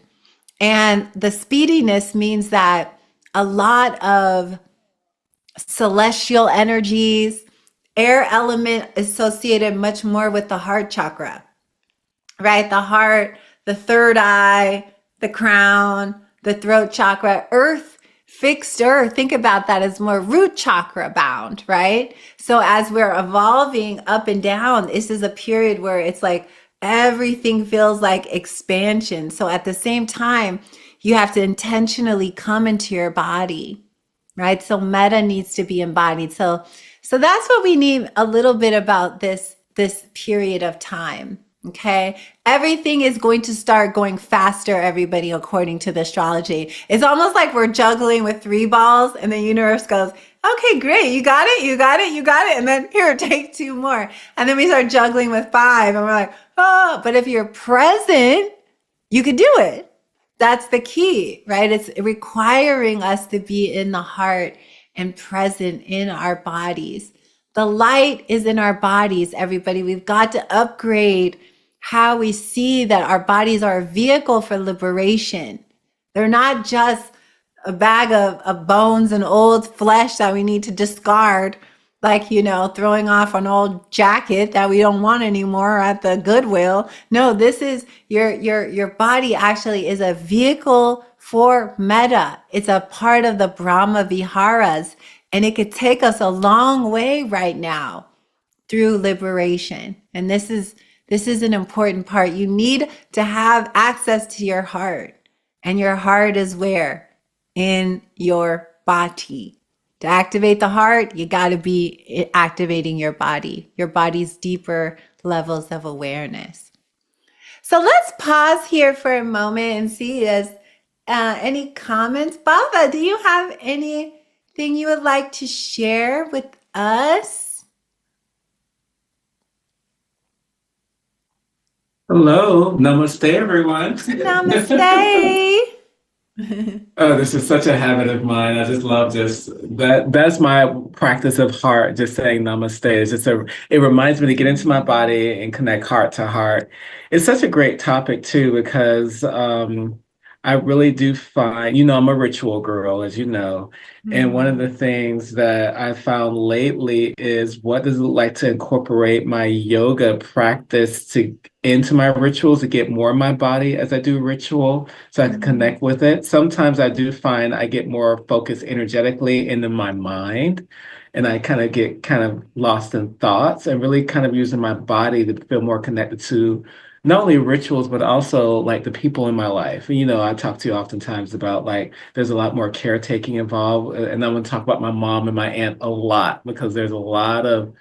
and the speediness means that a lot of celestial energies, air element associated much more with the heart chakra, right? The heart, the third eye, the crown, the throat chakra. Fixed earth, think about that as more root chakra bound, right? So as we're evolving up and down, this is a period where it's like everything feels like expansion. So at the same time, you have to intentionally come into your body, right? So metta needs to be embodied. So that's what we need a little bit about this period of time. Okay. Everything is going to start going faster, everybody, according to the astrology. It's almost like we're juggling with 3 balls, and the universe goes, okay, great. You got it. You got it. You got it. And then here, take 2 more. And then we start juggling with 5, and we're like, oh, but if you're present, you could do it. That's the key, right? It's requiring us to be in the heart and present in our bodies. The light is in our bodies, everybody. We've got to upgrade how we see that our bodies are a vehicle for liberation. They're not just a bag of bones and old flesh that we need to discard, like, throwing off an old jacket that we don't want anymore at the Goodwill. No, this is your body actually is a vehicle for metta. It's a part of the Brahma Viharas, and it could take us a long way right now through liberation. And this is an important part. You need to have access to your heart. And your heart is where? In your body. To activate the heart, you got to be activating your body's deeper levels of awareness. So let's pause here for a moment and see any comments. Baba, do you have anything you would like to share with us? Hello, namaste, everyone. Namaste. Oh, this is such a habit of mine. I just love just that. That's my practice of heart. Just saying namaste. It's just it reminds me to get into my body and connect heart to heart. It's such a great topic too, because I really do find, I'm a ritual girl, as you know. And one of the Mm, things that I found lately is what does it look like to incorporate my yoga practice into my rituals to get more in my body as I do ritual so I can mm, connect with it. Sometimes I do find I get more focused energetically into my mind and I kind of get kind of lost in thoughts and really kind of using my body to feel more connected to not only rituals, but also like the people in my life. I talk to you oftentimes about like there's a lot more caretaking involved. And I'm going to talk about my mom and my aunt a lot because there's a lot of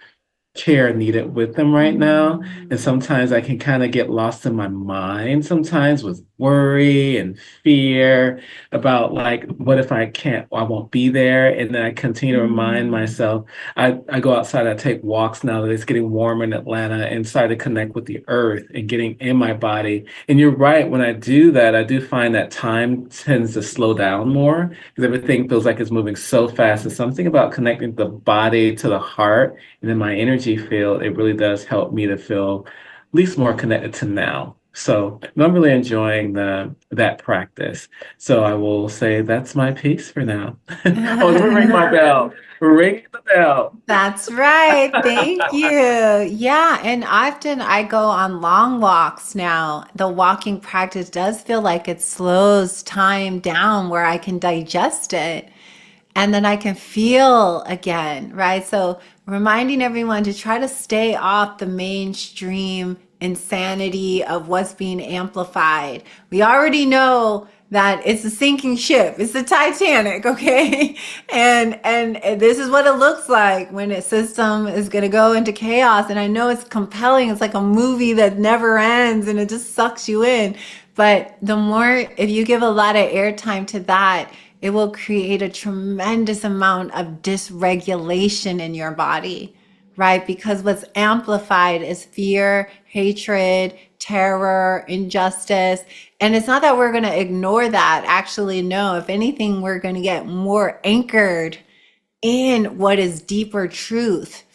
care needed with them right now. And mm, sometimes I can kind of get lost in my mind sometimes with worry and fear about like, what if I can't, I won't be there. And then I continue to remind mm. myself, I go outside, I take walks now that it's getting warmer in Atlanta and try to connect with the earth and getting in my body. And you're right, when I do that, I do find that time tends to slow down more because everything feels like it's moving so fast. There's something about connecting the body to the heart and in my energy field, it really does help me to feel at least more connected to now. So I'm really enjoying that practice. So I will say that's my piece for now. Oh, let me ring my bell. Ring the bell. That's right. Thank you. Yeah. And often I go on long walks now. The walking practice does feel like it slows time down where I can digest it and then I can feel again, right? So reminding everyone to try to stay off the mainstream insanity of what's being amplified. We already know that it's a sinking ship. It's the Titanic, okay? And this is what it looks like when a system is going to go into chaos. And I know it's compelling. It's like a movie that never ends and it just sucks you in. But the more, if you give a lot of airtime to that, it will create a tremendous amount of dysregulation in your body, right? Because what's amplified is fear, hatred, terror, injustice. And it's not that we're going to ignore that. Actually, no. If anything, we're going to get more anchored in what is deeper truth,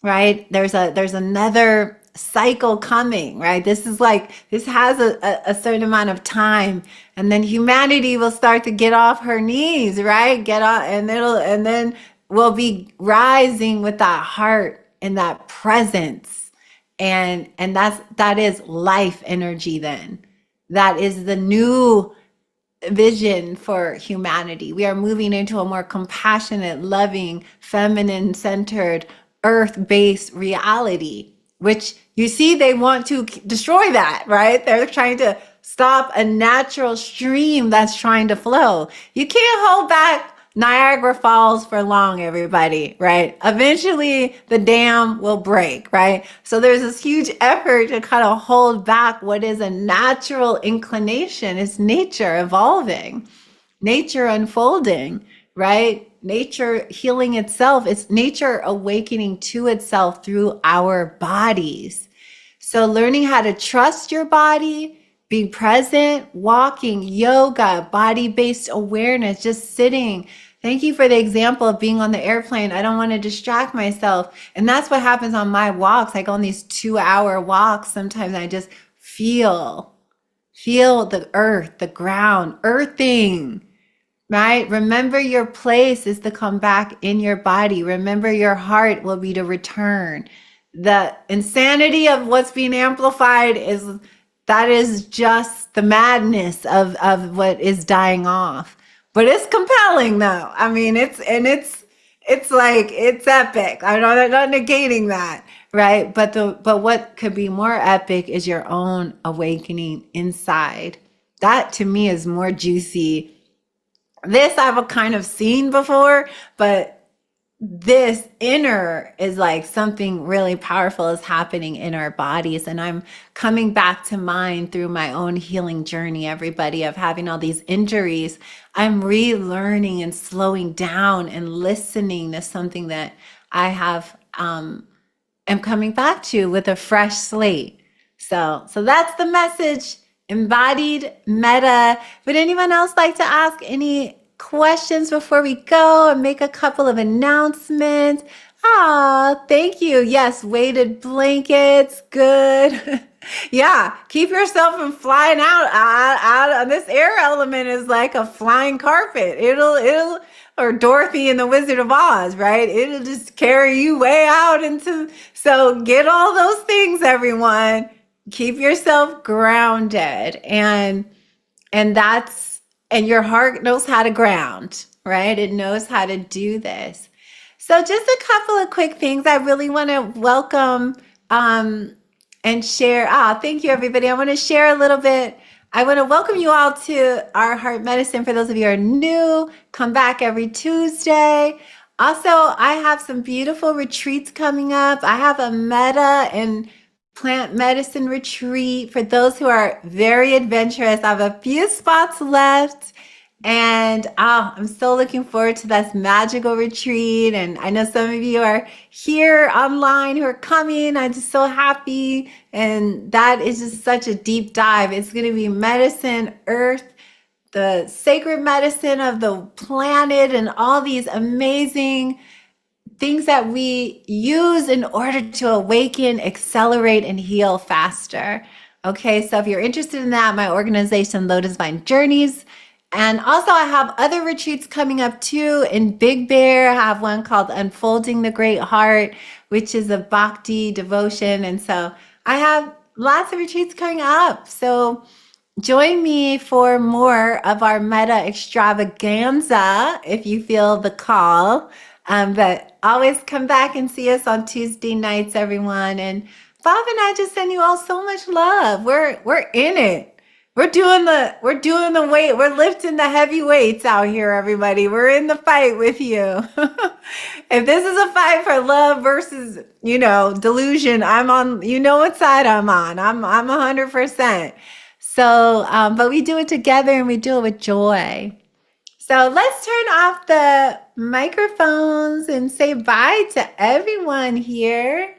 right? There's another cycle coming, right? This is like this has a certain amount of time, and then humanity will start to get off her knees, right? Get off, and then we'll be rising with that heart and that presence, and that is life energy. Then that is the new vision for humanity. We are moving into a more compassionate, loving, feminine centered, earth based reality, which you see they want to destroy that, right? They're trying to stop a natural stream that's trying to flow. You can't hold back Niagara Falls for long, everybody, right? Eventually the dam will break, right? So there's this huge effort to kind of hold back what is a natural inclination. It's nature evolving, nature unfolding, right? Nature healing itself. It's nature awakening to itself through our bodies. So learning how to trust your body, being present, walking, yoga, body-based awareness, just sitting. Thank you for the example of being on the airplane. I don't want to distract myself. And that's what happens on my walks. I go on these 2-hour walks. Sometimes I just feel the earth, the ground, earthing, right? Remember your place is to come back in your body. Remember your heart will be to return. The insanity of what's being amplified is that is just the madness of what is dying off. But it's compelling though. I mean, it's like it's epic. I'm not negating that, right? But what could be more epic is your own awakening inside. That to me is more juicy. This I've kind of seen before, but this inner is like something really powerful is happening in our bodies. And I'm coming back to mine through my own healing journey, everybody, of having all these injuries. I'm relearning and slowing down and listening to something that I have am coming back to with a fresh slate. So that's the message. Embodied meta. Would anyone else like to ask any questions before we go and make a couple of announcements? Ah, thank you. Yes, weighted blankets. Good. Yeah, keep yourself from flying out. This air element is like a flying carpet. Or Dorothy in the Wizard of Oz, right? It'll just carry you way out into. So get all those things, everyone. Keep yourself grounded, and that's and your heart knows how to ground, right? It knows how to do this. So just a couple of quick things I really want to welcome and share. Thank you, everybody. I want to share a little bit. I want to welcome you all to our heart medicine. For those of you who are new, come back every Tuesday. Also, I have some beautiful retreats coming up. I have a meta and plant medicine retreat for those who are very adventurous. I have a few spots left. And I'm so looking forward to this magical retreat. And I know some of you are here online who are coming. I'm just so happy. And that is just such a deep dive. It's going to be medicine, earth, the sacred medicine of the planet, and all these amazing things that we use in order to awaken, accelerate, and heal faster. Okay, so if you're interested in that, my organization, Lotus Vine Journeys. And also, I have other retreats coming up too in Big Bear. I have one called Unfolding the Great Heart, which is a bhakti devotion. And so I have lots of retreats coming up. So join me for more of our meta extravaganza if you feel the call. But always come back and see us on Tuesday nights, everyone. And Bob and I just send you all so much love. We're in it. We're doing the weight. We're lifting the heavy weights out here, everybody. We're in the fight with you. If this is a fight for love versus, delusion, I'm on, what side I'm on. I'm 100%. So, but we do it together and we do it with joy. So let's turn off the microphones and say bye to everyone here.